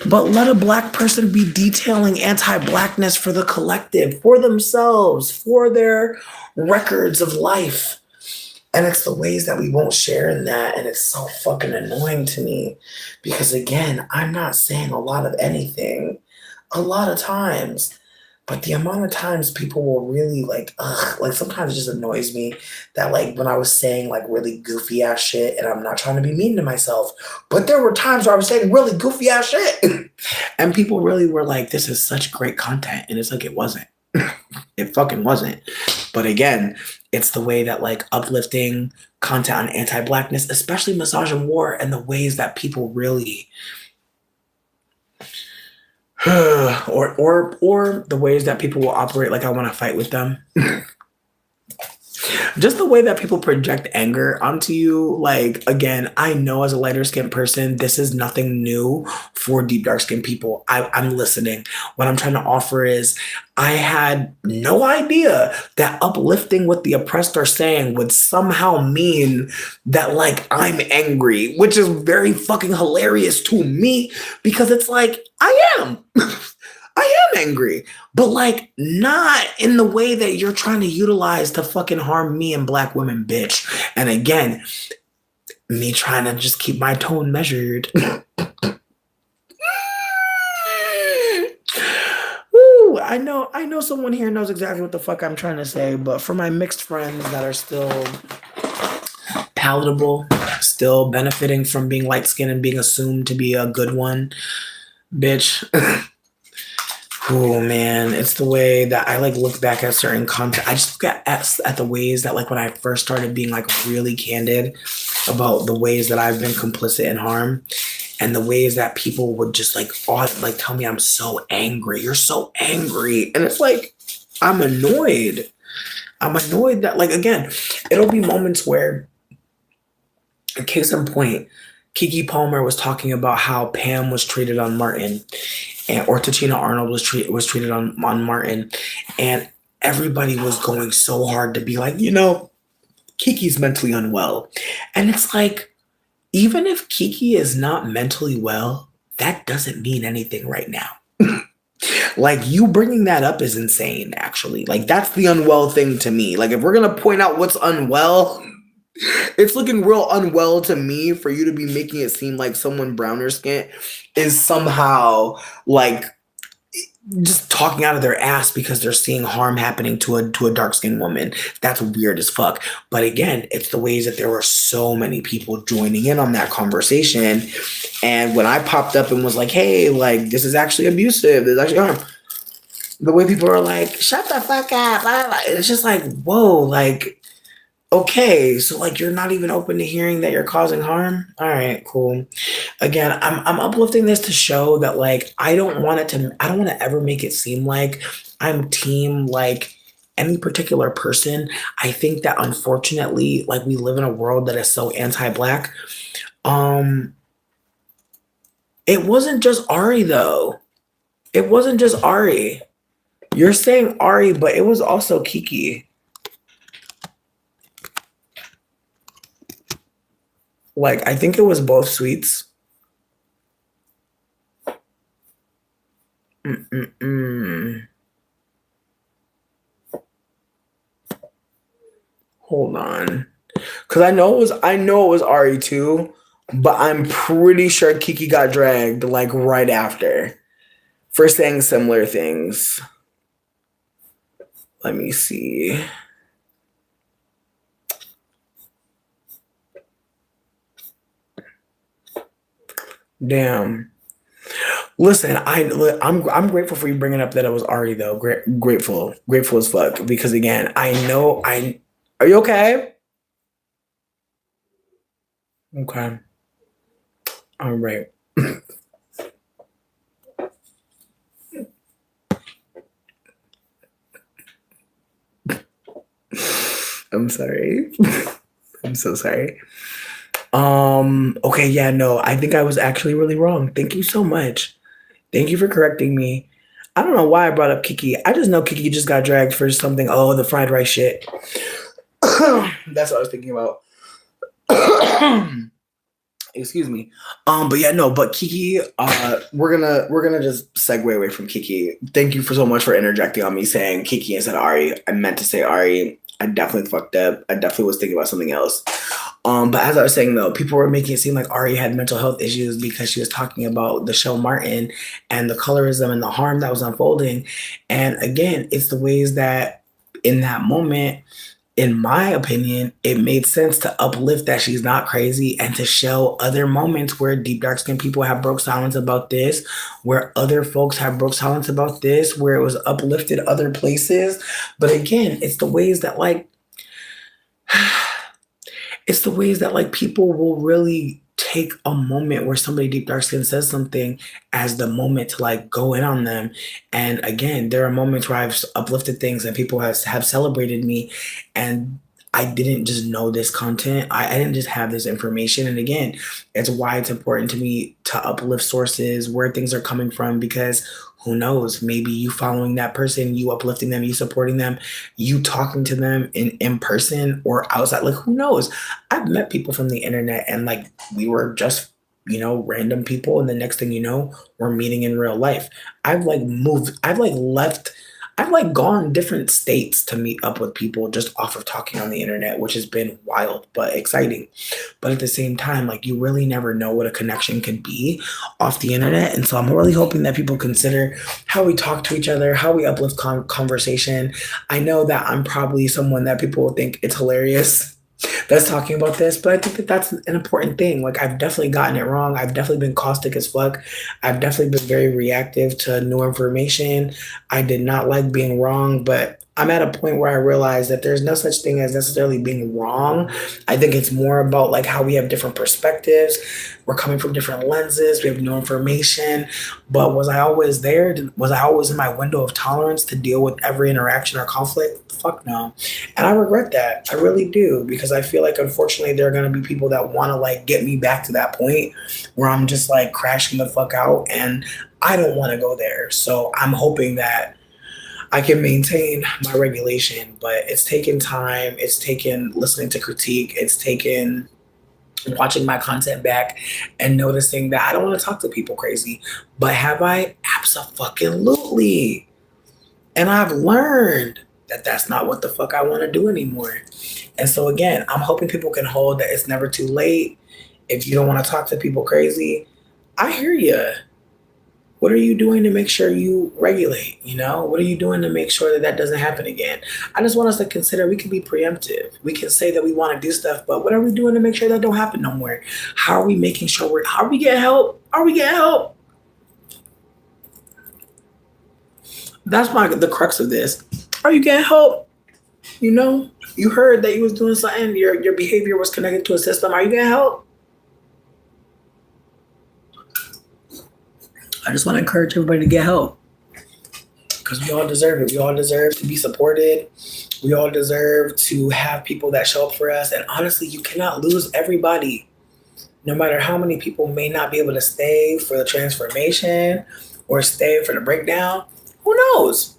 But let a black person be detailing anti-blackness for the collective, for themselves, for their records of life. And it's the ways that we won't share in that. And it's so fucking annoying to me. Because again, I'm not saying a lot of anything a lot of times. But the amount of times people will really like, like sometimes it just annoys me that like when I was saying like really goofy ass shit, and I'm not trying to be mean to myself, but there were times where I was saying really goofy ass shit. And people really were like, this is such great content. And it's like, it wasn't. It fucking wasn't. But again, it's the way that like uplifting content on anti-blackness, especially massage and war, and the ways that people really or the ways that people will operate like I want to fight with them. Just the way that people project anger onto you. Like, again, I know as a lighter skinned person, this is nothing new for deep dark skinned people. I'm listening. What I'm trying to offer is I had no idea that uplifting what the oppressed are saying would somehow mean that, like, I'm angry, which is very fucking hilarious to me because it's like, I am. I am angry, but like not in the way that you're trying to utilize to fucking harm me and black women, bitch. And again, me trying to just keep my tone measured. Woo, I know someone here knows exactly what the fuck I'm trying to say, but for my mixed friends that are still palatable, still benefiting from being light skinned and being assumed to be a good one, bitch. Oh man, it's the way that I like look back at certain content. I just look at the ways that like when I first started being like really candid about the ways that I've been complicit in harm and the ways that people would just like tell me I'm so angry. You're so angry. And it's like I'm annoyed. I'm annoyed that like again, it'll be moments where a case in point, Kiki Palmer was talking about how Pam was treated on Martin, and or Tachina Arnold was treated on Martin, and everybody was going so hard to be like, you know, Kiki's mentally unwell, and it's like, even if Kiki is not mentally well, that doesn't mean anything right now. Like you bringing that up is insane, actually. Like that's the unwell thing to me. Like if we're gonna point out what's unwell, it's looking real unwell to me for you to be making it seem like someone browner skin is somehow like just talking out of their ass because they're seeing harm happening to a dark skinned woman. That's weird as fuck. But again, it's the ways that there were so many people joining in on that conversation. And when I popped up and was like, hey, like this is actually abusive, there's actually harm. The way people are like, shut the fuck up. Blah, blah, blah. It's just like, whoa, like okay, so like you're not even open to hearing that you're causing harm? All right, cool. Again, I'm uplifting this to show that like I don't want to ever make it seem like I'm team like any particular person. I think that unfortunately, like we live in a world that is so anti-black. Um it wasn't just Ari though. It wasn't just Ari. You're saying Ari, but it was also Kiki. Like, I think it was both sweets. Mm-mm-mm. Hold on. Cause I know it was Ari too, but I'm pretty sure Kiki got dragged like right after for saying similar things. Let me see. Damn. Listen, I'm grateful for you bringing up that it was Ari though. Grateful as fuck because again, I know I. Are you okay? Okay. All right. I'm sorry. I'm so sorry. Okay, yeah, no, I think I was actually really wrong. Thank you so much. Thank you for correcting me. I don't know why I brought up Kiki. I just know Kiki just got dragged for something. Oh, the fried rice shit. That's what I was thinking about. Excuse me. But yeah, no, but Kiki, we're gonna just segue away from Kiki. Thank you for so much for interjecting on me saying Kiki instead of Ari. I meant to say Ari. I definitely fucked up. I definitely was thinking about something else. But as I was saying though, people were making it seem like Ari had mental health issues because she was talking about the show Martin and the colorism and the harm that was unfolding. And again, it's the ways that in that moment, in my opinion, it made sense to uplift that she's not crazy and to show other moments where deep dark skinned people have broke silence about this, where other folks have broke silence about this, where it was uplifted other places. But again, it's the ways that like people will really take a moment where somebody deep dark skin says something as the moment to like go in on them. And again, there are moments where I've uplifted things and people have celebrated me, and I didn't just know this content. I didn't just have this information. And again, it's why it's important to me to uplift sources, where things are coming from, because who knows, maybe you following that person, you uplifting them, you supporting them, you talking to them in person or outside. Like, who knows? I've met people from the internet and like we were just, random people. And the next thing you know, we're meeting in real life. I've like gone different states to meet up with people just off of talking on the internet, which has been wild but exciting. But at the same time, like you really never know what a connection can be off the internet. And so I'm really hoping that people consider how we talk to each other, how we uplift conversation. I know that I'm probably someone that people will think it's hilarious that's talking about this, but I think that that's an important thing. Like I've definitely gotten it wrong. I've definitely been caustic as fuck. I've definitely been very reactive to new information. I did not like being wrong, but I'm at a point where I realize that there's no such thing as necessarily being wrong. I think it's more about like how we have different perspectives. We're coming from different lenses. We have new information. But was I always there? Was I always in my window of tolerance to deal with every interaction or conflict? Fuck no. And I regret that. I really do, because I feel like unfortunately there are going to be people that want to like get me back to that point where I'm just like crashing the fuck out, and I don't want to go there. So I'm hoping that I can maintain my regulation, but it's taken time. It's taken listening to critique. It's taken watching my content back and noticing that I don't want to talk to people crazy. But have I? Absolutely. And I've learned that that's not what the fuck I want to do anymore. And so again, I'm hoping people can hold that it's never too late. If you don't want to talk to people crazy, I hear you. What are you doing to make sure you regulate? What are you doing to make sure that that doesn't happen again? I just want us to consider we can be preemptive. We can say that we want to do stuff, but what are we doing to make sure that don't happen no more? How are we making sure are we getting help? Are we getting help? That's the crux of this. Are you getting help? You heard that you was doing something, your behavior was connected to a system. Are you getting help? I just want to encourage everybody to get help, because we all deserve it. We all deserve to be supported. We all deserve to have people that show up for us. And honestly, you cannot lose everybody. No matter how many people may not be able to stay for the transformation or stay for the breakdown, who knows?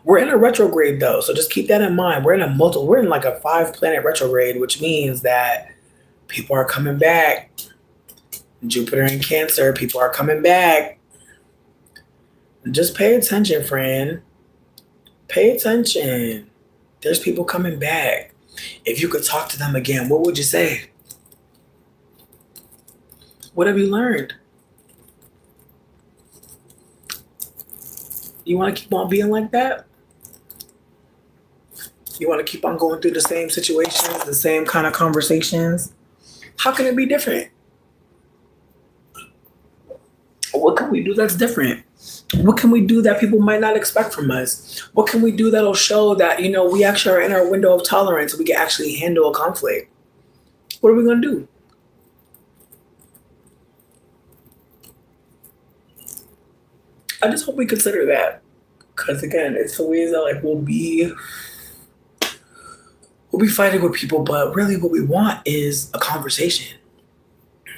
We're in a retrograde though, so just keep that in mind. We're in like a 5-planet retrograde, which means that people are coming back. Jupiter in Cancer, people are coming back. Just pay attention, friend. Pay attention. There's people coming back. If you could talk to them again, what would you say? What have you learned? You want to keep on being like that? You want to keep on going through the same situations, the same kind of conversations? How can it be different? What can we do that's different? What can we do that people might not expect from us? What can we do that'll show that, we actually are in our window of tolerance? We can actually handle a conflict. What are we going to do? I just hope we consider that. Because again, it's the ways that like we'll be fighting with people, but really what we want is a conversation.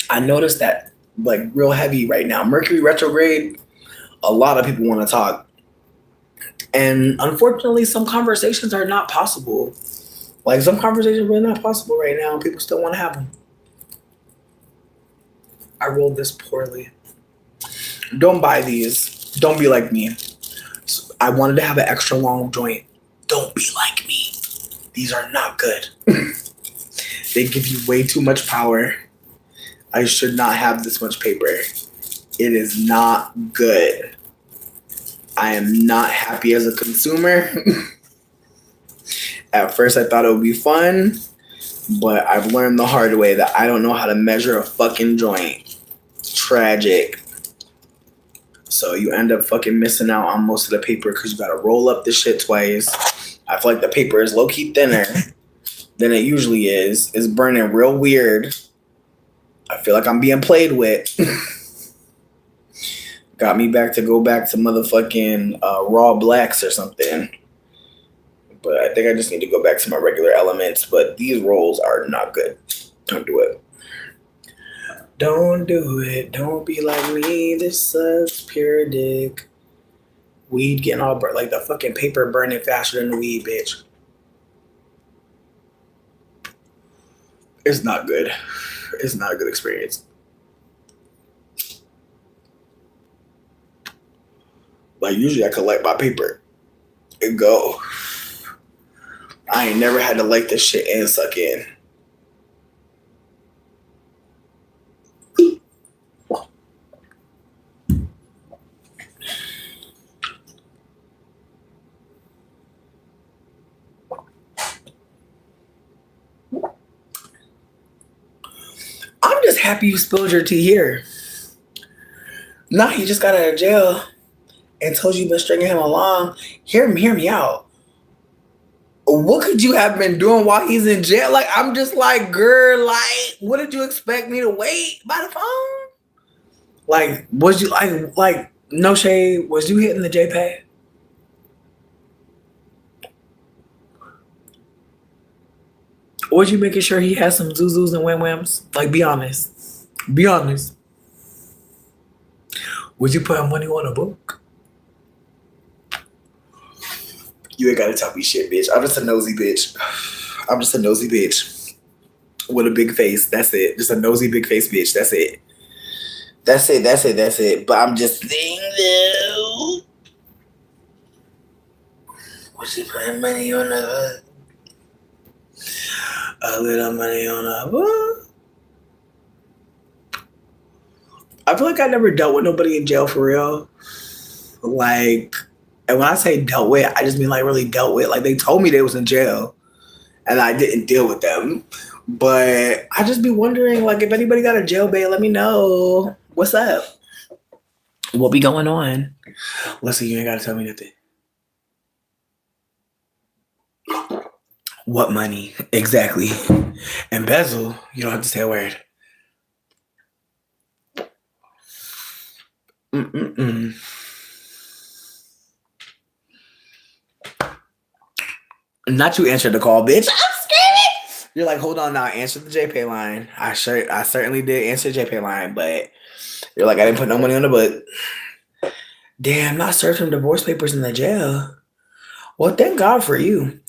I noticed that like real heavy right now. Mercury retrograde, a lot of people want to talk. And unfortunately, some conversations are not possible. Like some conversations are not possible right now, and people still want to have them. I rolled this poorly. Don't buy these. Don't be like me. I wanted to have an extra long joint. Don't be like me. These are not good. They give you way too much power. I should not have this much paper. It is not good. I am not happy as a consumer. At first I thought it would be fun, but I've learned the hard way that I don't know how to measure a fucking joint. It's tragic. So you end up fucking missing out on most of the paper because you gotta roll up the shit twice. I feel like the paper is low-key thinner than it usually is. It's burning real weird. I feel like I'm being played with. Got me go back to motherfucking raw blacks or something. But I think I just need to go back to my regular elements. But these rolls are not good. Don't do it. Don't do it. Don't be like me. This sucks. Pure dick. Weed getting all burnt. Like the fucking paper burning faster than the weed, bitch. It's not good. It's not a good experience. Like usually I collect my paper and go. I ain't never had to light this shit and suck in. I'm just happy you spilled your tea here. Nah, he just got out of jail and told you you've been stringing him along. Hear me out. What could you have been doing while he's in jail? Like, I'm just like, girl, like, what did you expect me to wait by the phone? Like, was you like no shade? Was you hitting the JPEG? Or was you making sure he has some zuzus and wham whams? Like, be honest. Be honest. Was you putting money on a book? You ain't gotta tell me shit, bitch. I'm just a nosy bitch. I'm just a nosy bitch with a big face. That's it. Just a nosy big face bitch. That's it. That's it. That's it. That's it. But I'm just saying though. Was you putting money on a little money on a book? I feel like I never dealt with nobody in jail for real. Like, and when I say dealt with, I just mean like really dealt with. Like they told me they was in jail, and I didn't deal with them. But I just be wondering, like, if anybody got a jail bail, let me know. What's up? What be going on? Listen, you ain't gotta tell me nothing. What money? Exactly. Embezzle, you don't have to say a word. Mm-mm-mm. Not you answered the call, bitch. I'm screaming. You're like, hold on now. Answer the JPay line. I certainly did answer the JPay line, but you're like, I didn't put no money on the book. Damn, not searching divorce papers in the jail. Well, thank God for you.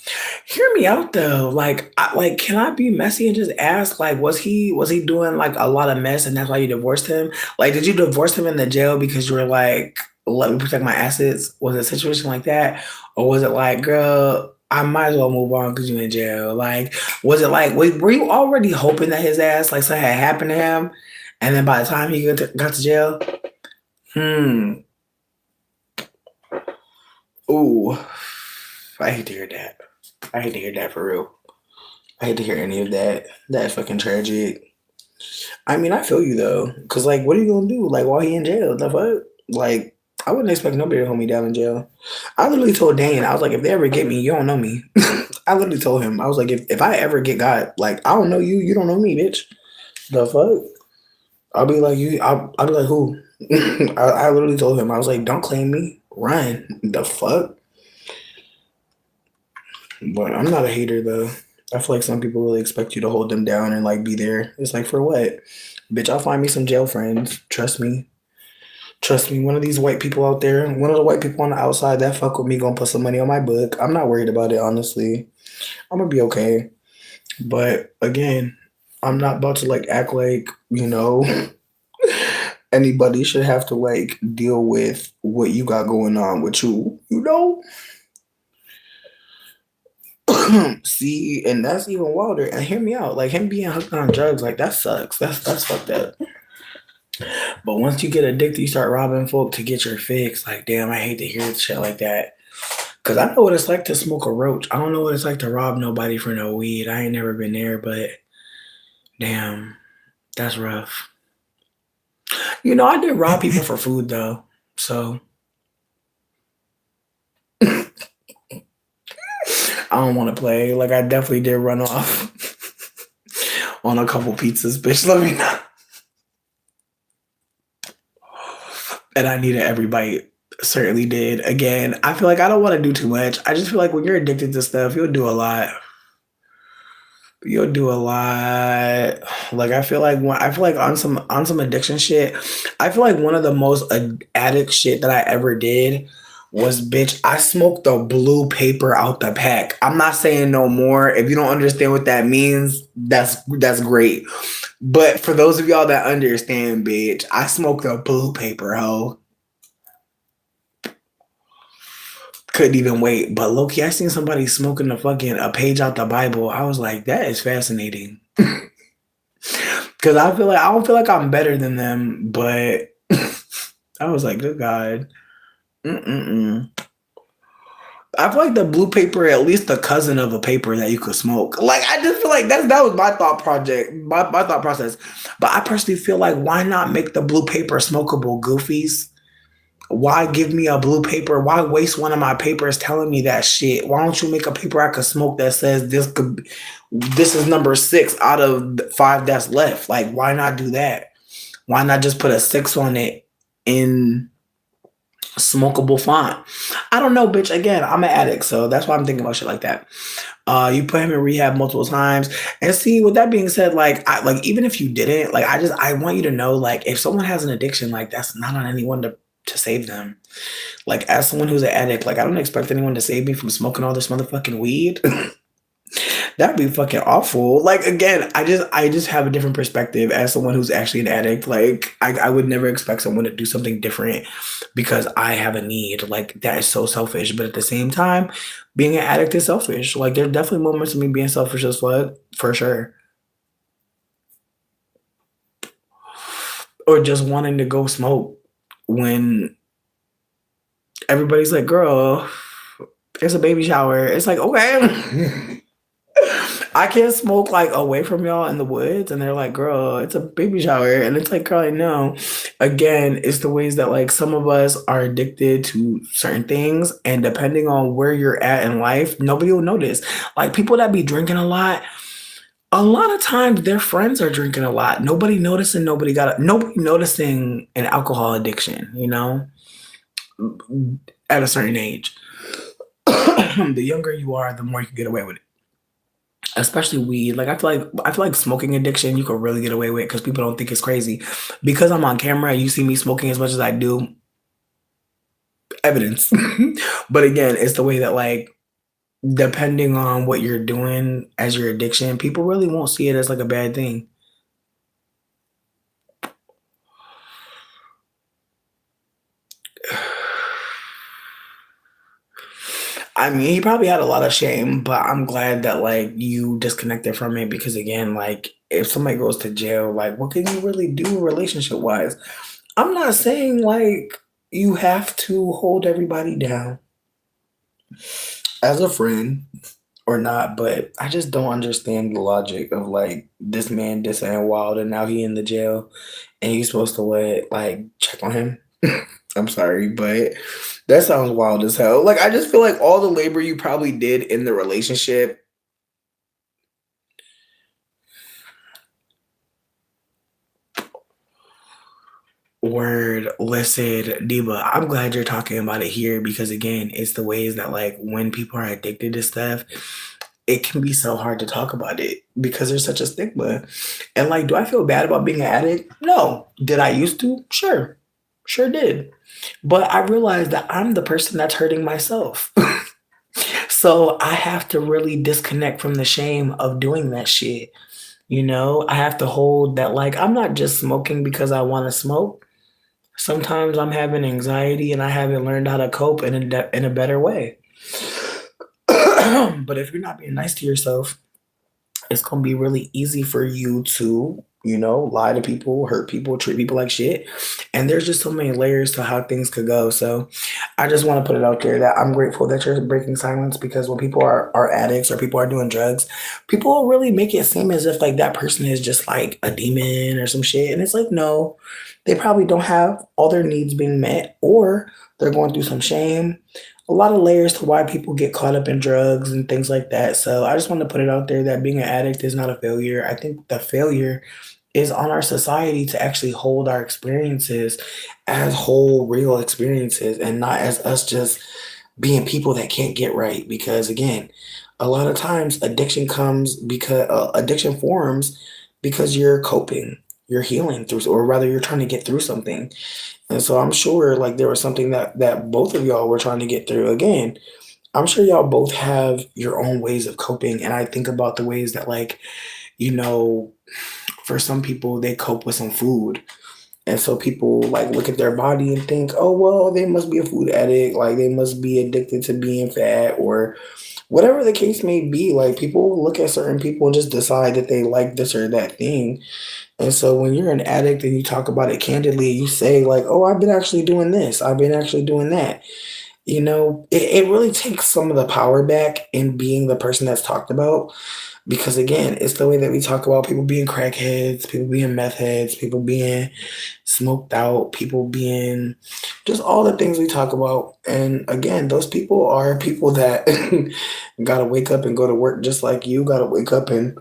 Hear me out though. Like, can I be messy and just ask, like, was he doing like a lot of mess and that's why you divorced him? Like, did you divorce him in the jail because you were like, let me protect my assets? Was it a situation like that, or was it like, girl, I might as well move on because you're in jail? Like, was it like, were you already hoping that his ass like something had happened to him, and then by the time he got to jail, ooh. I hate to hear that. I hate to hear that for real. I hate to hear any of that. That's fucking tragic. I mean, I feel you though. Cause like, what are you gonna do? Like while he in jail? The fuck? Like, I wouldn't expect nobody to hold me down in jail. I literally told Dane, I was like, if they ever get me, you don't know me. I literally told him, I was like, if I ever get got, like, I don't know you, you don't know me, bitch. The fuck? I'll be like, I'll be like, who? I literally told him, I was like, don't claim me. Run. The fuck? But I'm not a hater though. I feel like some people really expect you to hold them down and like be there. It's like for what? Bitch, I'll find me some jail friends. Trust me. Trust me. One of these white people out there, one of the white people on the outside that fuck with me gonna put some money on my book. I'm not worried about it, honestly. I'm gonna be okay. But again, I'm not about to like act like, anybody should have to like deal with what you got going on with you. See, and that's even wilder. And hear me out, like him being hooked on drugs, like that sucks. That's fucked up. But once you get addicted, you start robbing folk to get your fix. Like, damn, I hate to hear shit like that. Cause I know what it's like to smoke a roach. I don't know what it's like to rob nobody for no weed. I ain't never been there, but damn, that's rough. I did rob people for food though. So I don't want to play. Like I definitely did run off on a couple pizzas, bitch. Let me know. And I needed every bite. Certainly did. Again, I feel like I don't want to do too much. I just feel like when you're addicted to stuff, you'll do a lot. You'll do a lot. Like I feel like on some addiction shit, I feel like one of the most addict shit that I ever did was bitch, I smoked the blue paper out the pack. I'm not saying no more. If you don't understand what that means, that's great. But for those of y'all that understand, bitch, I smoked the blue paper, ho. Couldn't even wait. But Loki, I seen somebody smoking the fucking a page out the Bible. I was like, that is fascinating. Cause I don't feel like I'm better than them, but I was like, good God. Mm-mm-mm. I feel like the blue paper, at least the cousin of a paper that you could smoke. Like I just feel like that was my thought project, my thought process. But I personally feel like why not make the blue paper smokable, goofies? Why give me a blue paper? Why waste one of my papers telling me that shit? Why don't you make a paper I could smoke that says this is number 6 out of 5 that's left? Like, why not do that? Why not just put a 6 on it in smokable font? I don't know, bitch. Again, I'm an addict, so that's why I'm thinking about shit like that. You put him in rehab multiple times, and see. With that being said, like even if you didn't, like I want you to know, like if someone has an addiction, like that's not on anyone to save them. Like as someone who's an addict, like I don't expect anyone to save me from smoking all this motherfucking weed. That'd be fucking awful. Like again, I just have a different perspective as someone who's actually an addict. Like I would never expect someone to do something different because I have a need. Like that is so selfish. But at the same time, being an addict is selfish. Like there's definitely moments of me being selfish as fuck, for sure. Or just wanting to go smoke when everybody's like, girl, it's a baby shower. It's like, okay. I can't smoke like away from y'all in the woods. And they're like, girl, it's a baby shower. And it's like, girl, I know. Again, it's the ways that like some of us are addicted to certain things. And depending on where you're at in life, nobody will notice. Like people that be drinking a lot of times their friends are drinking a lot. Nobody noticing an alcohol addiction, at a certain age. The younger you are, the more you can get away with it. Especially weed. Like I feel like smoking addiction you could really get away with because people don't think it's crazy. Because I'm on camera, you see me smoking as much as I do, evidence. But again, it's the way that like depending on what you're doing as your addiction, people really won't see it as like a bad thing. I mean, he probably had a lot of shame, but I'm glad that like you disconnected from it because again, like if somebody goes to jail, like what can you really do relationship wise? I'm not saying like you have to hold everybody down as a friend or not, but I just don't understand the logic of like this man dissing Wild and now he in the jail and you supposed to what like check on him. I'm sorry, but that sounds wild as hell. Like I just feel like all the labor you probably did in the relationship. Word, listen, Diva, I'm glad you're talking about it here because again, it's the ways that like when people are addicted to stuff, it can be so hard to talk about it because there's such a stigma. And like, do I feel bad about being an addict? No. Did I used to? Sure. Sure did. But I realized that I'm the person that's hurting myself. So I have to really disconnect from the shame of doing that shit. I have to hold that like I'm not just smoking because I want to smoke. Sometimes I'm having anxiety and I haven't learned how to cope in a better way. But if you're not being nice to yourself, it's gonna be really easy for you to, lie to people, hurt people, treat people like shit. And there's just so many layers to how things could go. So I just want to put it out there that I'm grateful that you're breaking silence because when people are addicts or people are doing drugs, people really make it seem as if like that person is just like a demon or some shit. And it's like, no, they probably don't have all their needs being met or they're going through some shame, a lot of layers to why people get caught up in drugs and things like that. So I just want to put it out there that being an addict is not a failure. I think the failure is on our society to actually hold our experiences as whole, real experiences and not as us just being people that can't get right. Because again, a lot of times addiction forms because you're coping, you're healing through, or rather, you're trying to get through something. And so I'm sure like there was something that both of y'all were trying to get through. Again, I'm sure y'all both have your own ways of coping, and I think about the ways that like you know for some people they cope with some food. And so people like look at their body and think, oh, well, they must be a food addict. Like they must be addicted to being fat or whatever the case may be. Like people look at certain people and just decide that they like this or that thing. And so when you're an addict and you talk about it candidly, you say like, oh, I've been actually doing this. I've been actually doing that. It really takes some of the power back in being the person that's talked about because again, it's the way that we talk about people being crackheads, people being meth heads, people being smoked out, people being just all the things we talk about. And again, those people are people that gotta wake up and go to work just like you, gotta wake up and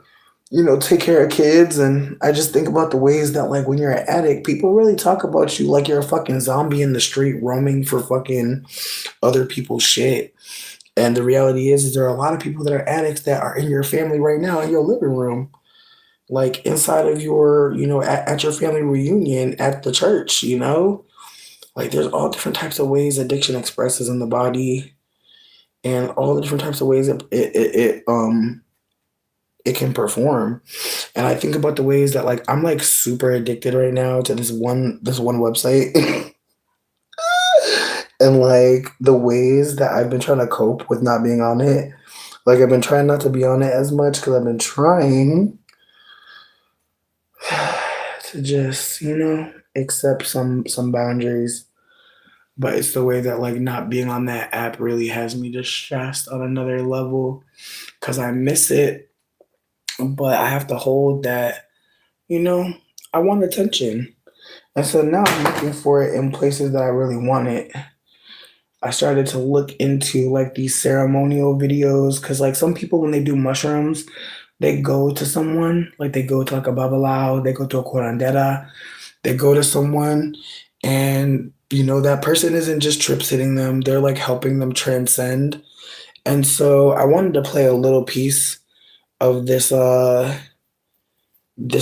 take care of kids. And I just think about the ways that like when you're an addict, people really talk about you like you're a fucking zombie in the street roaming for fucking other people's shit. And the reality is there are a lot of people that are addicts that are in your family right now in your living room, like inside of your, at your family reunion at the church. Like there's all different types of ways addiction expresses in the body and all the different types of ways it can perform. And I think about the ways that like I'm like super addicted right now to this one website. And like the ways that I've been trying to cope with not being on it. Like I've been trying not to be on it as much because I've been trying to just, accept some boundaries. But it's the way that like not being on that app really has me just stressed on another level because I miss it, but I have to hold that, you know, I want attention. And so now I'm looking for it in places that I really want it. I started to look into like these ceremonial videos because like some people when they do mushrooms, they go to someone, like they go to like a babalao, they go to a curandera, they go to someone and that person isn't just trip sitting them, they're like helping them transcend. And so I wanted to play a little piece of this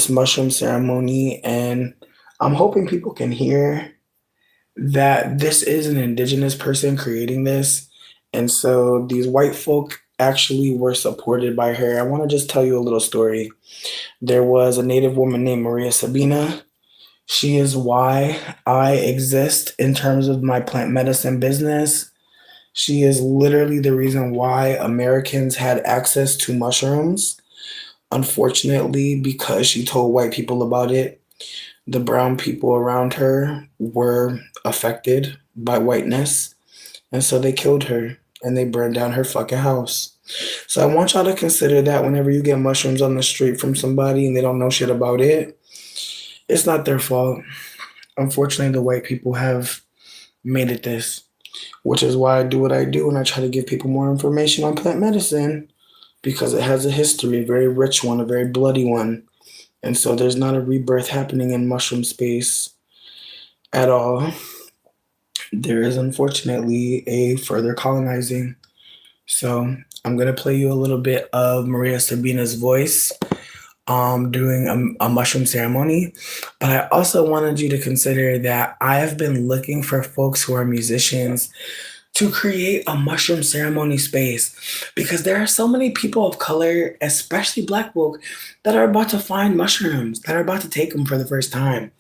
mushroom ceremony, and I'm hoping people can hear that this is an indigenous person creating this. And so these white folk actually were supported by her. I want to just tell you a little story. There was a native woman named Maria Sabina. She is why I exist in terms of my plant medicine business. She is literally the reason why Americans had access to mushrooms. Unfortunately, because she told white people about it, the brown people around her were affected by whiteness. And so they killed her and they burned down her fucking house. So I want y'all to consider that whenever you get mushrooms on the street from somebody and they don't know shit about it, it's not their fault. Unfortunately, the white people have made it this, which is why I do what I do and I try to give people more information on plant medicine because it has a history, a very rich one, a very bloody one. And so there's not a rebirth happening in mushroom space at all. There is unfortunately a further colonizing. So I'm gonna play you a little bit of Maria Sabina's voice doing a mushroom ceremony. But I also wanted you to consider that I have been looking for folks who are musicians to create a mushroom ceremony space because there are so many people of color, especially black folk, that are about to find mushrooms, that are about to take them for the first time.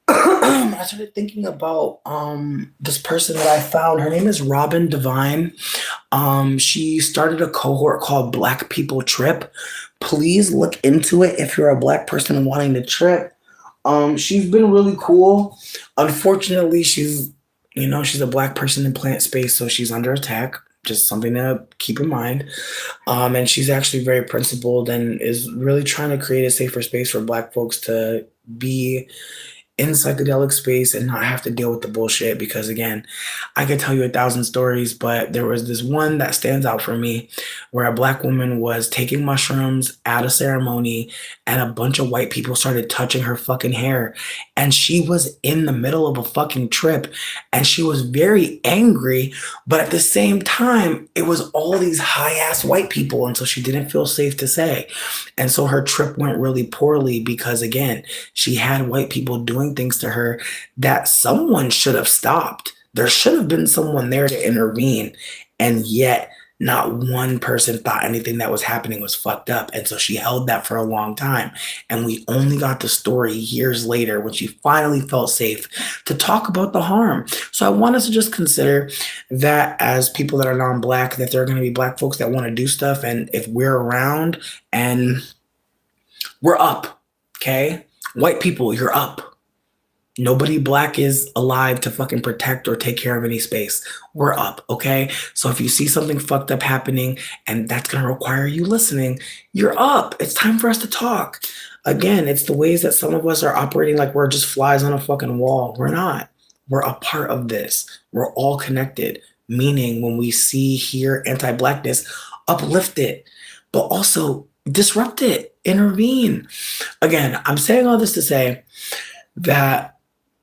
I started thinking about this person that I found. Her name is Robin Devine. She started a cohort called Black People Trip. Please look into it if you're a black person wanting to trip. She's been really cool. Unfortunately, she's a black person in plant space, so she's under attack. Just something to keep in mind. And she's actually very principled and is really trying to create a safer space for black folks to be in psychedelic space and not have to deal with the bullshit. Because again, I could tell you a thousand stories, but there was this one that stands out for me where a black woman was taking mushrooms at a ceremony and a bunch of white people started touching her fucking hair. And she was in the middle of a fucking trip and she was very angry, but at the same time, it was all these high ass white people. And so she didn't feel safe to say. And so her trip went really poorly because, again, she had white people doing things to her that someone should have stopped. There should have been someone there to intervene. And yet, not one person thought anything that was happening was fucked up. And so she held that for a long time. And we only got the story years later when she finally felt safe to talk about the harm. So I want us to just consider that as people that are non black, that there are going to be black folks that want to do stuff. And if we're around and we're up, okay? White people, you're up. Nobody black is alive to fucking protect or take care of any space. We're up, okay? So if you see something fucked up happening and that's gonna require you listening, you're up. It's time for us to talk. Again, it's the ways that some of us are operating like we're just flies on a fucking wall. We're not. We're a part of this. We're all connected. Meaning when we see, hear anti-blackness, uplift it, but also disrupt it, intervene. Again, I'm saying all this to say that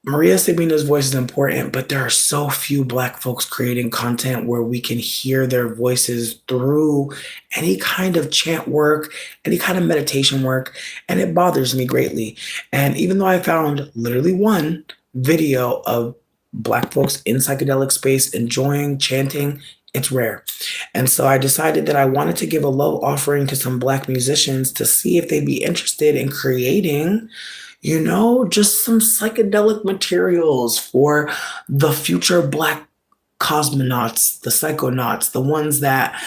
Maria Sabina's voice is important, but there are so few black folks creating content where we can hear their voices through any kind of chant work, any kind of meditation work, and it bothers me greatly. And even though I found literally one video of black folks in psychedelic space enjoying chanting, it's rare. And so I decided that I wanted to give a love offering to some black musicians to see if they'd be interested in creating, just some psychedelic materials for the future black cosmonauts, the psychonauts, the ones that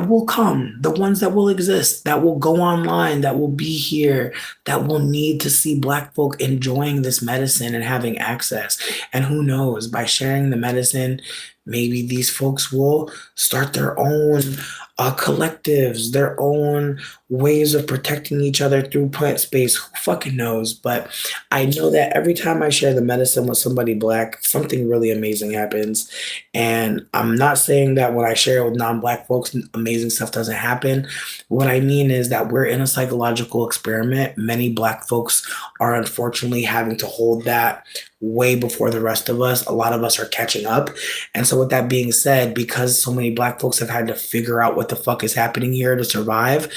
will come, the ones that will exist, that will go online, that will be here, that will need to see black folk enjoying this medicine and having access. And who knows, by sharing the medicine, maybe these folks will start their own collectives, their own ways of protecting each other through plant space. Who fucking knows? But I know that every time I share the medicine with somebody black, something really amazing happens. And I'm not saying that when I share it with non-black folks, amazing stuff doesn't happen. What I mean is that we're in a psychological experiment. Many black folks are unfortunately having to hold that way before the rest of us. A lot of us are catching up. And so with that being said, because so many black folks have had to figure out what the fuck is happening here to survive,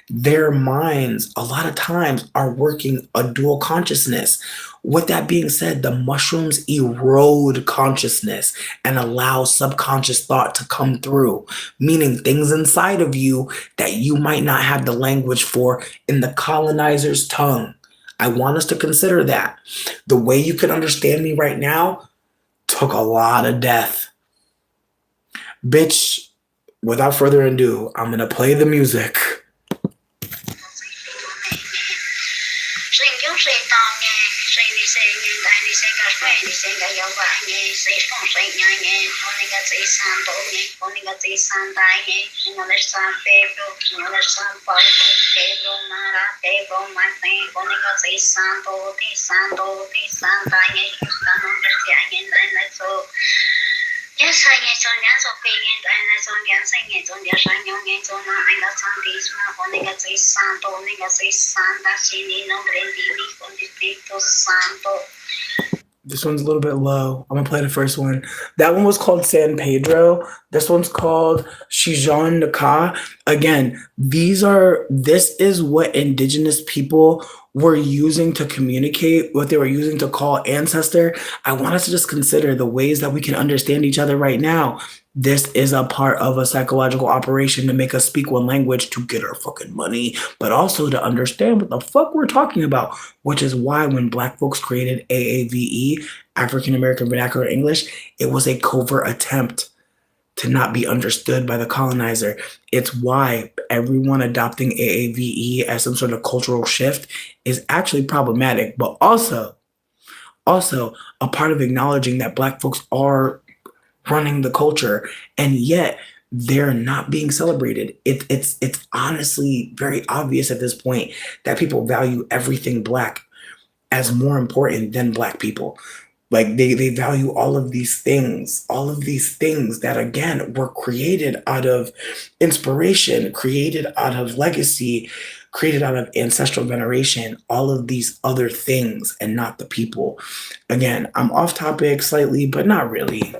their minds a lot of times are working a dual consciousness. With that being said, the mushrooms erode consciousness and allow subconscious thought to come through, meaning things inside of you that you might not have the language for in the colonizer's tongue. I want us to consider that. The way you can understand me right now took a lot of death. Bitch, without further ado, I'm gonna play the music. Yes, I get on that opinion, and as on the answer, it's on the Shanyon, it's on my Santis, Moniga Santo, Niga Santa, Sinino, Brendini, on the Espírito Santo. This one's a little bit low. I'm gonna play the first one. That one was called San Pedro. This one's called Shijon Naka. Again, this is what indigenous people were using to communicate, what they were using to call ancestor. I want us to just consider the ways that we can understand each other right now. This is a part of a psychological operation to make us speak one language to get our fucking money, but also to understand what the fuck we're talking about, which is why when black folks created AAVE, African American Vernacular English, it was a covert attempt to not be understood by the colonizer. It's why everyone adopting AAVE as some sort of cultural shift is actually problematic, but also a part of acknowledging that black folks are running the culture, and yet they're not being celebrated. It's honestly very obvious at this point that people value everything black. as more important than Black people. Like they value all of these things that again were created out of inspiration, created out of legacy, created out of ancestral veneration, all of these other things and not the people. Again, I'm off topic slightly, but not really.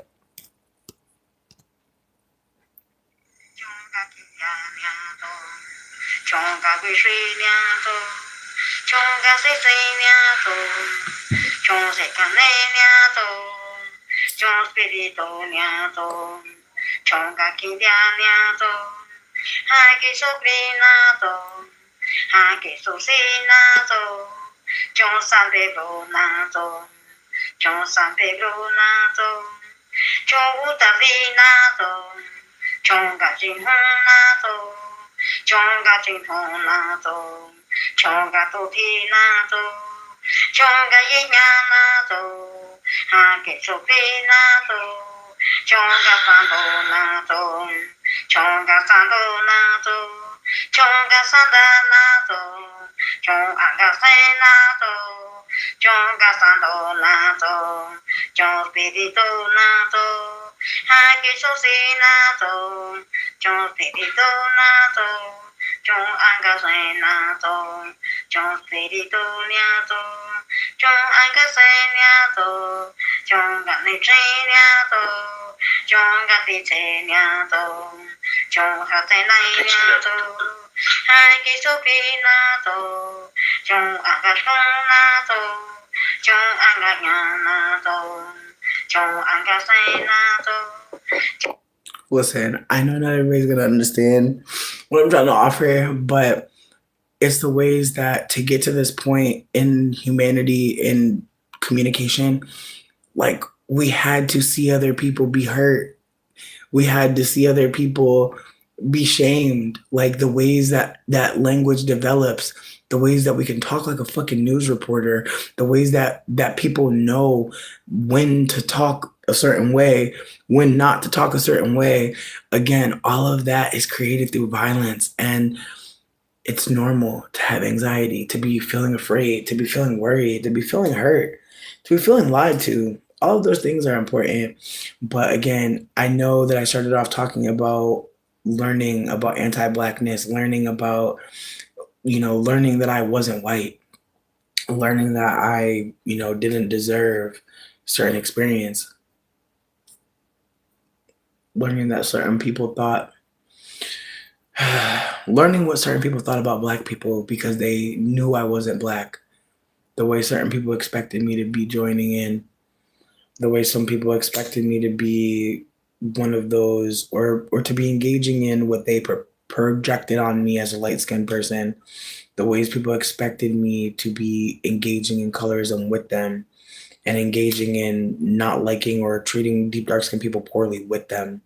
Listen, I know not everybody's gonna understand what I'm trying to offer, but it's the ways that to get to this point in humanity, in communication, like we had to see other people be hurt. We had to see other people be shamed. Like the ways that that language develops, the ways that we can talk like a fucking news reporter, the ways that people know when to talk a certain way, when not to talk a certain way. Again, all of that is created through violence, and it's normal to have anxiety, to be feeling afraid, to be feeling worried, to be feeling hurt, to be feeling lied to. All of those things are important. But again, I know that I started off talking about learning about anti-blackness, learning about, learning that I wasn't white, learning that I, didn't deserve certain experience, learning that certain people thought learning what certain people thought about Black people because they knew I wasn't Black, the way certain people expected me to be joining in, the way some people expected me to be one of those, or to be engaging in what they projected on me as a light skinned person, the ways people expected me to be engaging in colorism with them and engaging in not liking or treating deep dark skinned people poorly with them.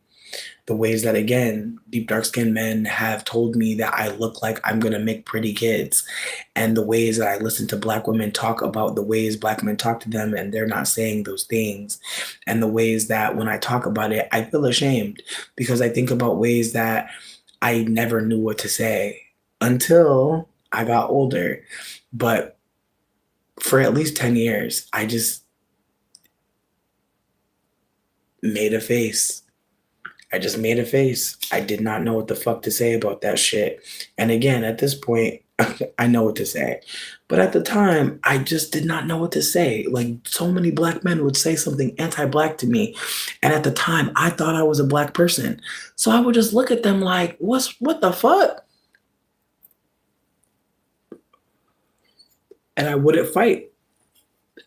The ways that again deep dark skinned men have told me that I look like I'm gonna make pretty kids, and the ways that I listen to Black women talk about the ways Black men talk to them and they're not saying those things, and the ways that when I talk about it I feel ashamed because I think about ways that I never knew what to say until I got older. But for at least 10 years I just made a face. I just made a face. I did not know what the fuck to say about that shit. And again, at this point, I know what to say. But at the time, I just did not know what to say. Like, so many Black men would say something anti Black to me. And at the time, I thought I was a Black person. So I would just look at them like, what the fuck? And I wouldn't fight.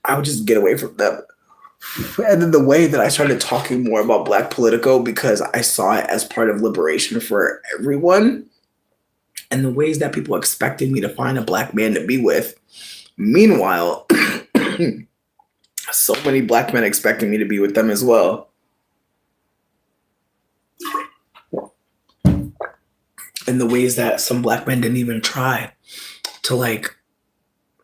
I would just get away from them. And then the way that I started talking more about Black Politico because I saw it as part of liberation for everyone, and the ways that people expected me to find a Black man to be with. Meanwhile, so many Black men expecting me to be with them as well. And the ways that some Black men didn't even try to like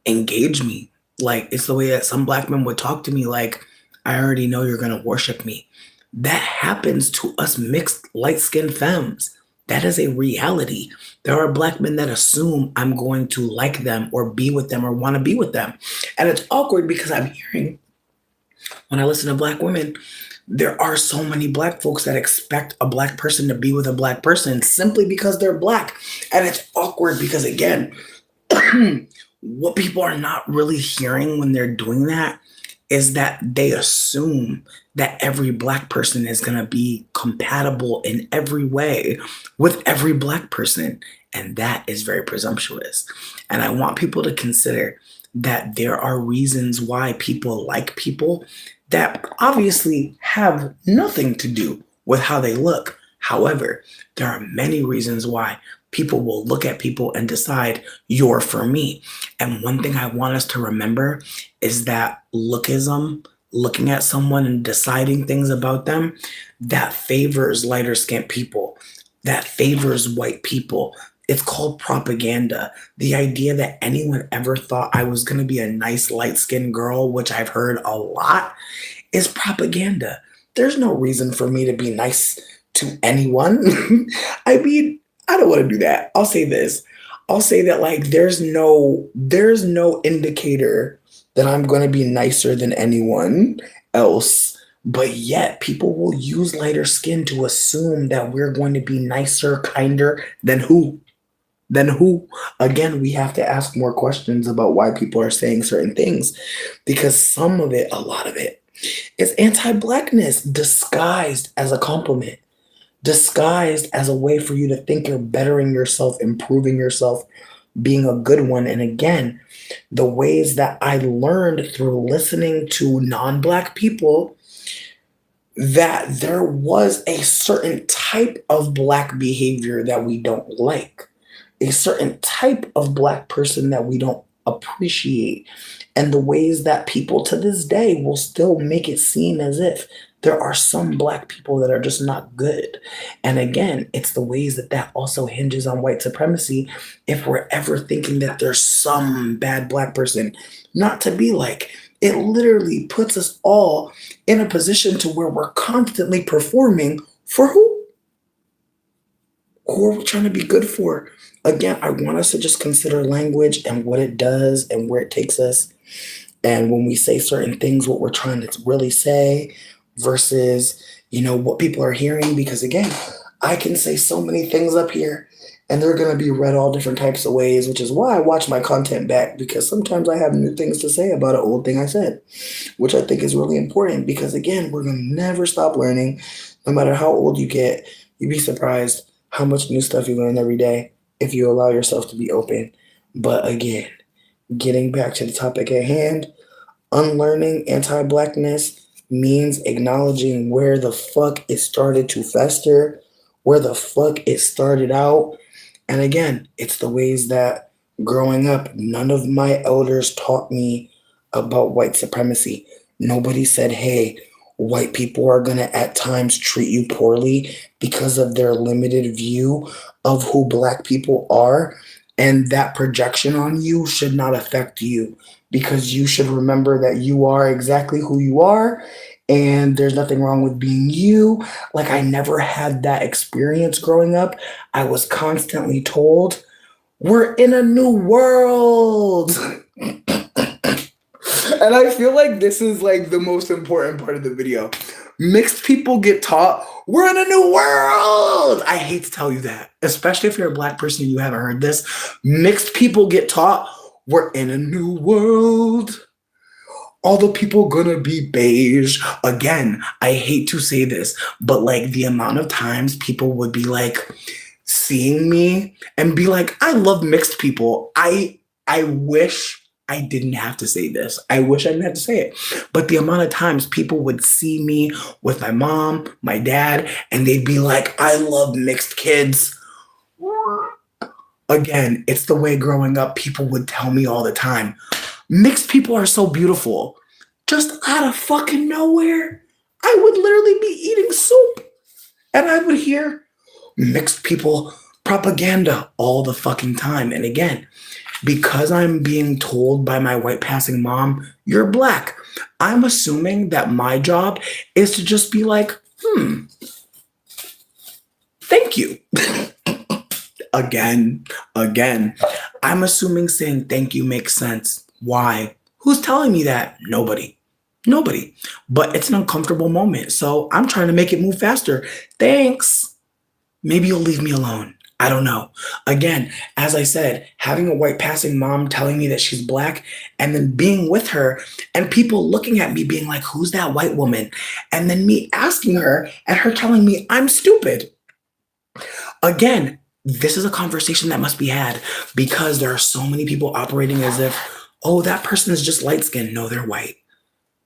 engage me. Like, it's the way that some Black men would talk to me like, I already know you're gonna worship me. That happens to us mixed light-skinned femmes. That is a reality. There are black men that assume I'm going to like them or be with them or want to be with them. And it's awkward because I'm hearing when I listen to black women, there are so many black folks that expect a black person to be with a black person simply because they're black. And it's awkward because, again, what people are not really hearing when they're doing that is that they assume that every black person is going to be compatible in every way with every black person. And that is very presumptuous. And I want people to consider that there are reasons why people like people that obviously have nothing to do with how they look. However, there are many reasons why people will look at people and decide you're for me. And one thing I want us to remember is that lookism, looking at someone and deciding things about them, that favors lighter skinned people, that favors white people. It's called propaganda. The idea that anyone ever thought I was going to be a nice light skinned girl, which I've heard a lot, is propaganda. There's no reason for me to be nice to anyone. I mean, I don't want to do that. I'll say this. I'll say that like there's no indicator that I'm going to be nicer than anyone else. But yet people will use lighter skin to assume that we're going to be nicer, kinder than who? Then who? Again, we have to ask more questions about why people are saying certain things because some of it, a lot of it, is anti blackness disguised as a compliment, disguised as a way for you to think you're bettering yourself, improving yourself, being a good one. And again, the ways that I learned through listening to non black people that there was a certain type of black behavior that we don't like, a certain type of black person that we don't appreciate, and the ways that people to this day will still make it seem as if there are some black people that are just not good. And again, it's the ways that that also hinges on white supremacy. If we're ever thinking that there's some bad black person not to be like, it literally puts us all in a position to where we're constantly performing for who? Who are we trying to be good for? Again, I want us to just consider language and what it does and where it takes us. And when we say certain things, what we're trying to really say versus, what people are hearing. Because again, I can say so many things up here and they're going to be read all different types of ways, which is why I watch my content back because sometimes I have new things to say about an old thing I said, which I think is really important because again, we're going to never stop learning. No matter how old you get, you'd be surprised how much new stuff you learn every day if you allow yourself to be open. But again, getting back to the topic at hand, unlearning anti blackness means acknowledging where the fuck it started to fester, where the fuck it started out. And again, it's the ways that growing up, none of my elders taught me about white supremacy. Nobody said, hey, white people are going to at times treat you poorly because of their limited view of who black people are. And that projection on you should not affect you because you should remember that you are exactly who you are and there's nothing wrong with being you. Like, I never had that experience growing up. I was constantly told, we're in a new world. And I feel like this is like the most important part of the video. Mixed people get taught we're in a new world. I hate to tell you that, especially if you're a black person and you haven't heard this. Mixed people get taught we're in a new world. All the people gonna be beige. Again, I hate to say this, but like the amount of times people would be like seeing me and be like, I love mixed people. I wish I didn't have to say this. I wish I didn't have to say it. But the amount of times people would see me with my mom, my dad, and they'd be like, I love mixed kids. Again, it's the way growing up people would tell me all the time. Mixed people are so beautiful. Just out of fucking nowhere, I would literally be eating soup and I would hear mixed people propaganda all the fucking time. And again, because I'm being told by my white passing mom, you're black, I'm assuming that my job is to just be like, thank you. Again, again. I'm assuming saying thank you makes sense. Why? Who's telling me that? Nobody. Nobody. But it's an uncomfortable moment. So I'm trying to make it move faster. Thanks. Maybe you'll leave me alone. I don't know. Again, as I said, having a white passing mom telling me that she's black and then being with her and people looking at me being like, who's that white woman? And then me asking her and her telling me I'm stupid. Again, this is a conversation that must be had because there are so many people operating as if, oh, that person is just light skinned. No, they're white.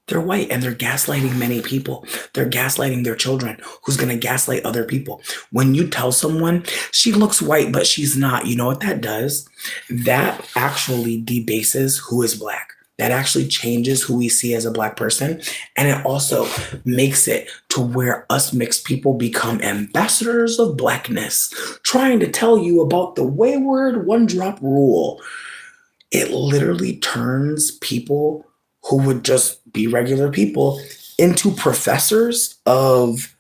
They're white and they're gaslighting many people. They're gaslighting their children, who's going to gaslight other people. When you tell someone she looks white, but she's not, you know what that does? That actually debases who is black. That actually changes who we see as a black person. And it also makes it to where us mixed people become ambassadors of blackness, trying to tell you about the wayward one drop rule. It literally turns people who would just be regular people into professors of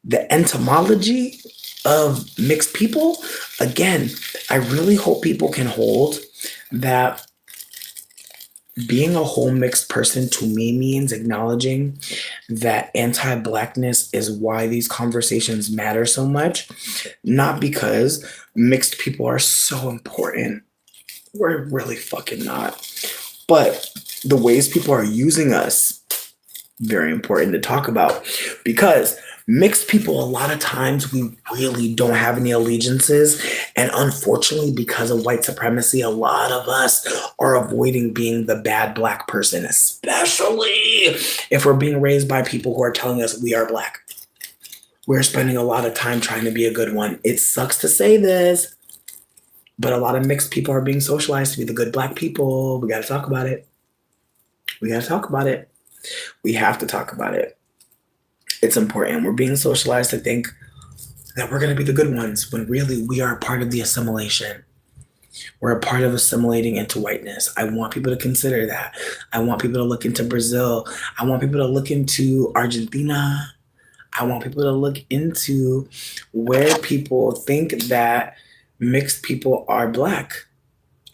the entomology of mixed people. Again, I really hope people can hold that being a whole mixed person to me means acknowledging that anti-blackness is why these conversations matter so much, not because mixed people are so important. We're really fucking not. But the ways people are using us, very important to talk about, because mixed people, a lot of times we really don't have any allegiances. And unfortunately, because of white supremacy, a lot of us are avoiding being the bad black person, especially if we're being raised by people who are telling us we are black. We're spending a lot of time trying to be a good one. It sucks to say this, but a lot of mixed people are being socialized to be the good black people. We got to talk about it. We got to talk about it. We have to talk about it. It's important. We're being socialized to think that we're going to be the good ones when really we are a part of the assimilation. We're a part of assimilating into whiteness. I want people to consider that. I want people to look into Brazil. I want people to look into Argentina. I want people to look into where people think that mixed people are black.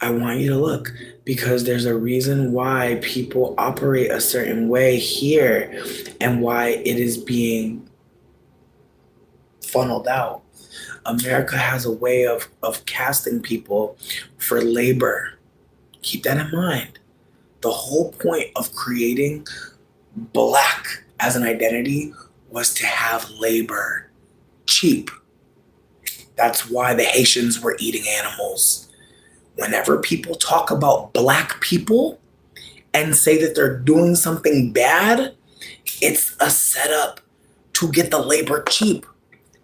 I want you to look because there's a reason why people operate a certain way here and why it is being funneled out. America has a way of casting people for labor. Keep that in mind. The whole point of creating black as an identity was to have labor cheap. That's why the Haitians were eating animals. Whenever people talk about black people and say that they're doing something bad, it's a setup to get the labor cheap.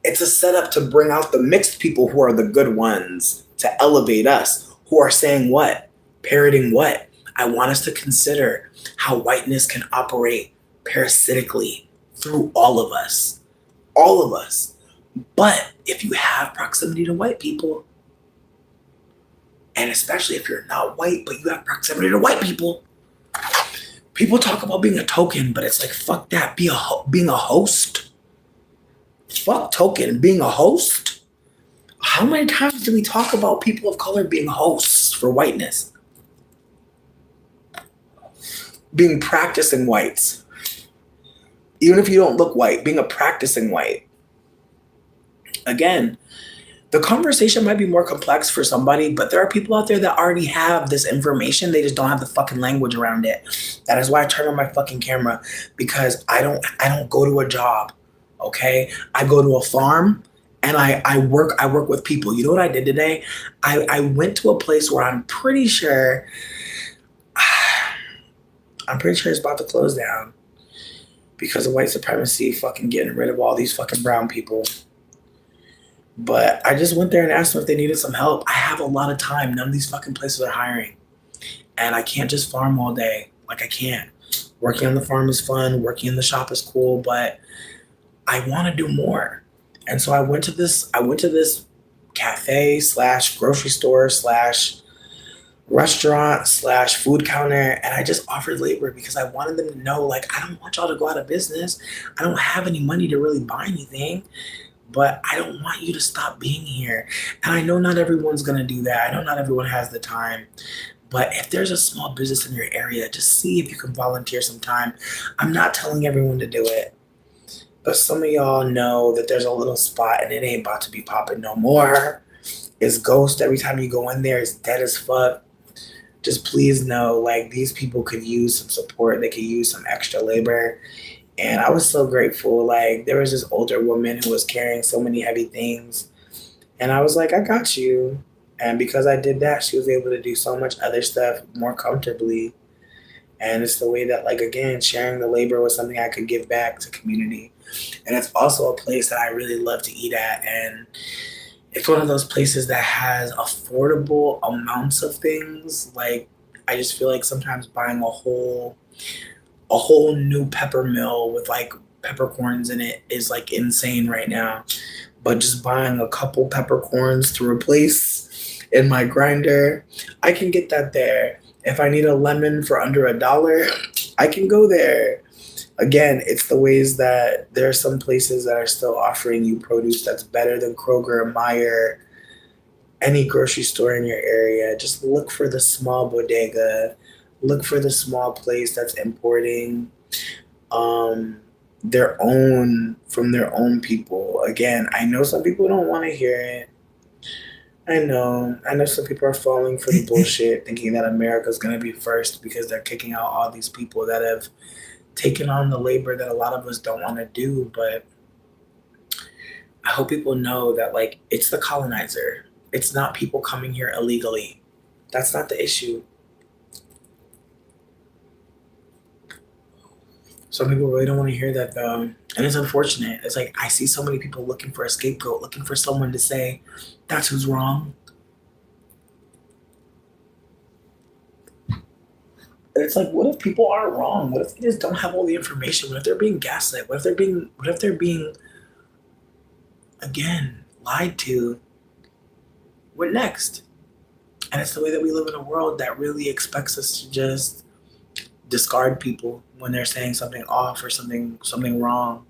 It's a setup to bring out the mixed people who are the good ones, to elevate us, who are saying what? Parroting what? I want us to consider how whiteness can operate parasitically through all of us. All of us. But if you have proximity to white people, and especially if you're not white, but you have proximity to white people, people talk about being a token, but it's like, fuck that. Being a host. Fuck token. Being a host. How many times do we talk about people of color being hosts for whiteness? Being practicing whites. Even if you don't look white, being a practicing white. Again, the conversation might be more complex for somebody, but there are people out there that already have this information. They just don't have the fucking language around it. That is why I turn on my fucking camera, because I don't go to a job. Okay? I go to a farm and I work with people. You know what I did today? I went to a place where I'm pretty sure it's about to close down because of white supremacy fucking getting rid of all these fucking brown people. But I just went there and asked them if they needed some help. I have a lot of time. None of these fucking places are hiring. And I can't just farm all day. Like, I can't. Working on the farm is fun. Working in the shop is cool. But I want to do more. And so I went to this cafe / grocery / restaurant / food counter. And I just offered labor because I wanted them to know, like, I don't want y'all to go out of business. I don't have any money to really buy anything. but I don't want you to stop being here. And I know not everyone's gonna do that. I know not everyone has the time. But if there's a small business in your area, just see if you can volunteer some time. I'm not telling everyone to do it, but some of y'all know that there's a little spot and it ain't about to be popping no more. It's ghost every time you go in there. It's dead as fuck. Just please know, like, these people could use some support. They could use some extra labor. And I was so grateful. Like, there was this older woman who was carrying so many heavy things. And I was like, I got you. And because I did that, she was able to do so much other stuff more comfortably. And it's the way that, like, again, sharing the labor was something I could give back to community. And it's also a place that I really love to eat at. And it's one of those places that has affordable amounts of things. Like, I just feel like sometimes buying a whole new pepper mill with like peppercorns in it is like insane right now. But just buying a couple peppercorns to replace in my grinder, I can get that there. If I need a lemon for under $1, I can go there. Again, it's the ways that there are some places that are still offering you produce that's better than Kroger, Meyer, any grocery store in your area. Just look for the small bodega. Look for the small place that's importing um, their own from their own people. Again, I know some people don't want to hear it. I know. I know some people are falling for the bullshit, thinking that America's gonna be first because they're kicking out all these people that have taken on the labor that a lot of us don't want to do. But I hope people know that, like, it's the colonizer. It's not people coming here illegally. That's not the issue. Some people really don't want to hear that though. And it's unfortunate. It's like I see so many people looking for a scapegoat, looking for someone to say, that's who's wrong. And it's like, what if people are wrong? What if they just don't have all the information? What if they're being gaslit? What if they're being again lied to? What next? And it's the way that we live in a world that really expects us to just discard people when they're saying something off or something wrong.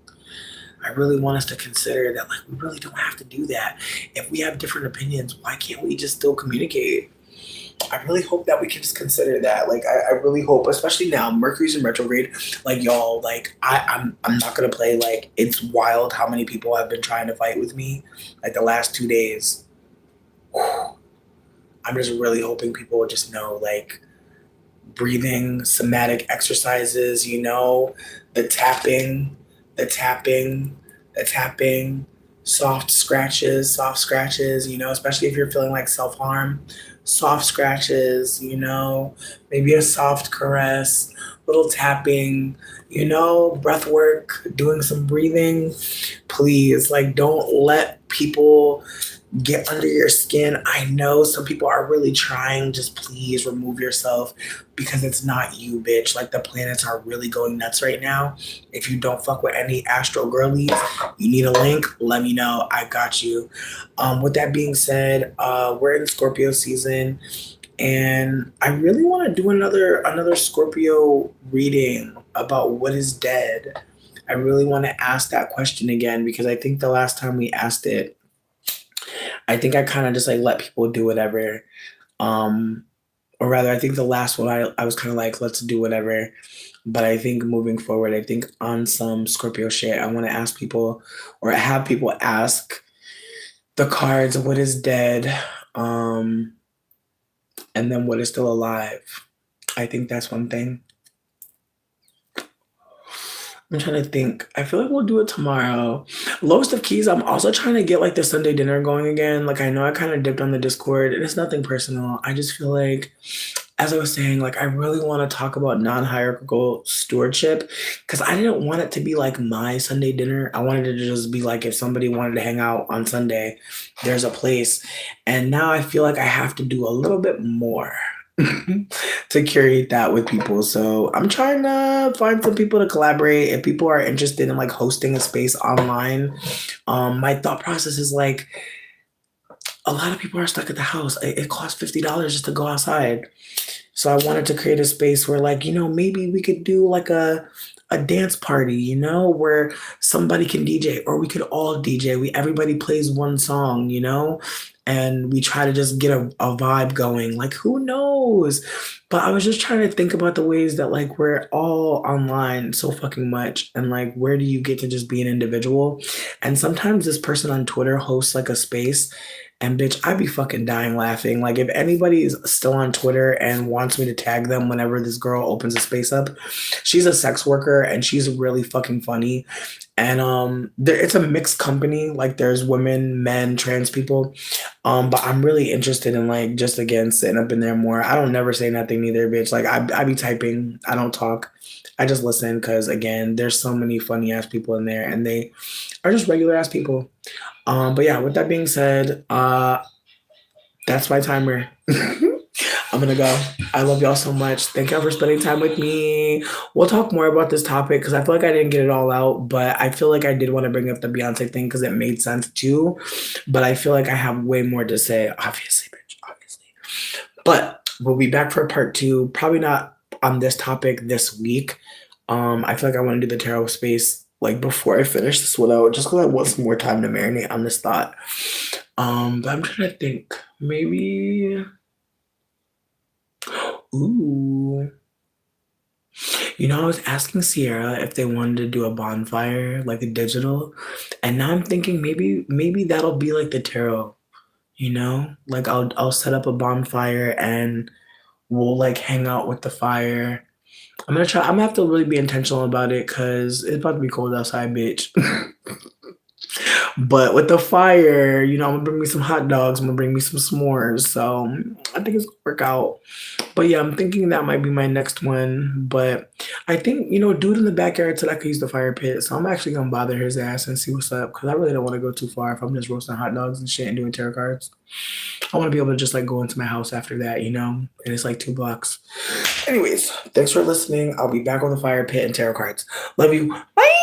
I really want us to consider that, like, we really don't have to do that. If we have different opinions, why can't we just still communicate? I really hope that we can just consider that. Like, I really hope, especially now, Mercury's in retrograde. Like, y'all, like, I'm not gonna play. Like, it's wild how many people have been trying to fight with me, like the last 2 days. I'm just really hoping people will just know, like, breathing, somatic exercises, the tapping, the tapping, the tapping, soft scratches, especially if you're feeling like self harm, soft scratches, maybe a soft caress, little tapping, breath work, doing some breathing. Please, like, don't let people get under your skin. I know some people are really trying. Just please remove yourself because it's not you, bitch. Like, the planets are really going nuts right now. If you don't fuck with any astro girlies, you need a link, let me know. I got you. With that being said, we're in Scorpio season and I really want to do another Scorpio reading about what is dead. I really want to ask that question again because I think the last time we asked it, I think I kind of just like let people do whatever. Um, or rather, I think the last one I was kind of like, let's do whatever. But I think moving forward, I think on some Scorpio shit, I want to ask people or have people ask the cards what is dead, um, and then what is still alive. I think that's one thing. I'm trying to think. I feel like we'll do it tomorrow. Lowest of keys, I'm also trying to get like the Sunday dinner going again. Like, I know I kind of dipped on the Discord and it's nothing personal. I just feel like, as I was saying, like, I really want to talk about non-hierarchical stewardship because I didn't want it to be like my Sunday dinner. I wanted it to just be like if somebody wanted to hang out on Sunday, there's a place. And now I feel like I have to do a little bit more to curate that with people. So I'm trying to find some people to collaborate. If people are interested in like hosting a space online, my thought process is like a lot of people are stuck at the house. It costs $50 just to go outside. So I wanted to create a space where like, maybe we could do like a dance party, where somebody can DJ or we could all DJ. Everybody plays one song, and we try to just get a vibe going. Like who knows? But I was just trying to think about the ways that like we're all online so fucking much and like where do you get to just be an individual? And sometimes this person on Twitter hosts like a space and bitch, I be fucking dying laughing. Like if anybody is still on Twitter and wants me to tag them whenever this girl opens a space up, she's a sex worker and she's really fucking funny. And it's a mixed company. Like there's women, men, trans people. But I'm really interested in like just again sitting up in there more. I don't never say nothing either, bitch. Like I be typing. I don't talk. I just listen because again, there's so many funny ass people in there, and they are just regular ass people. But yeah, with that being said, that's my timer. I'm gonna go. I love y'all so much. Thank y'all for spending time with me. We'll talk more about this topic because I feel like I didn't get it all out, but I feel like I did want to bring up the Beyonce thing because it made sense too. But I feel like I have way more to say, obviously, bitch, obviously. But we'll be back for part two. Probably not on this topic this week. I feel like I want to do the tarot space like before I finish this one out, just because I want some more time to marinate on this thought. But I'm trying to think. Maybe. Ooh. I was asking Sierra if they wanted to do a bonfire, like a digital, and now I'm thinking maybe that'll be like the tarot, Like I'll set up a bonfire and we'll like hang out with the fire. I'm gonna have to really be intentional about it because it's about to be cold outside, bitch. But with the fire, I'm gonna bring me some hot dogs, I'm gonna bring me some s'mores. So I think it's gonna work out. But yeah, I'm thinking that might be my next one. But I think, dude in the backyard said I could use the fire pit. So I'm actually gonna bother his ass and see what's up. Cause I really don't want to go too far if I'm just roasting hot dogs and shit and doing tarot cards. I want to be able to just like go into my house after that, and it's like 2 blocks. Anyways, thanks for listening. I'll be back on the fire pit and tarot cards. Love you. Bye.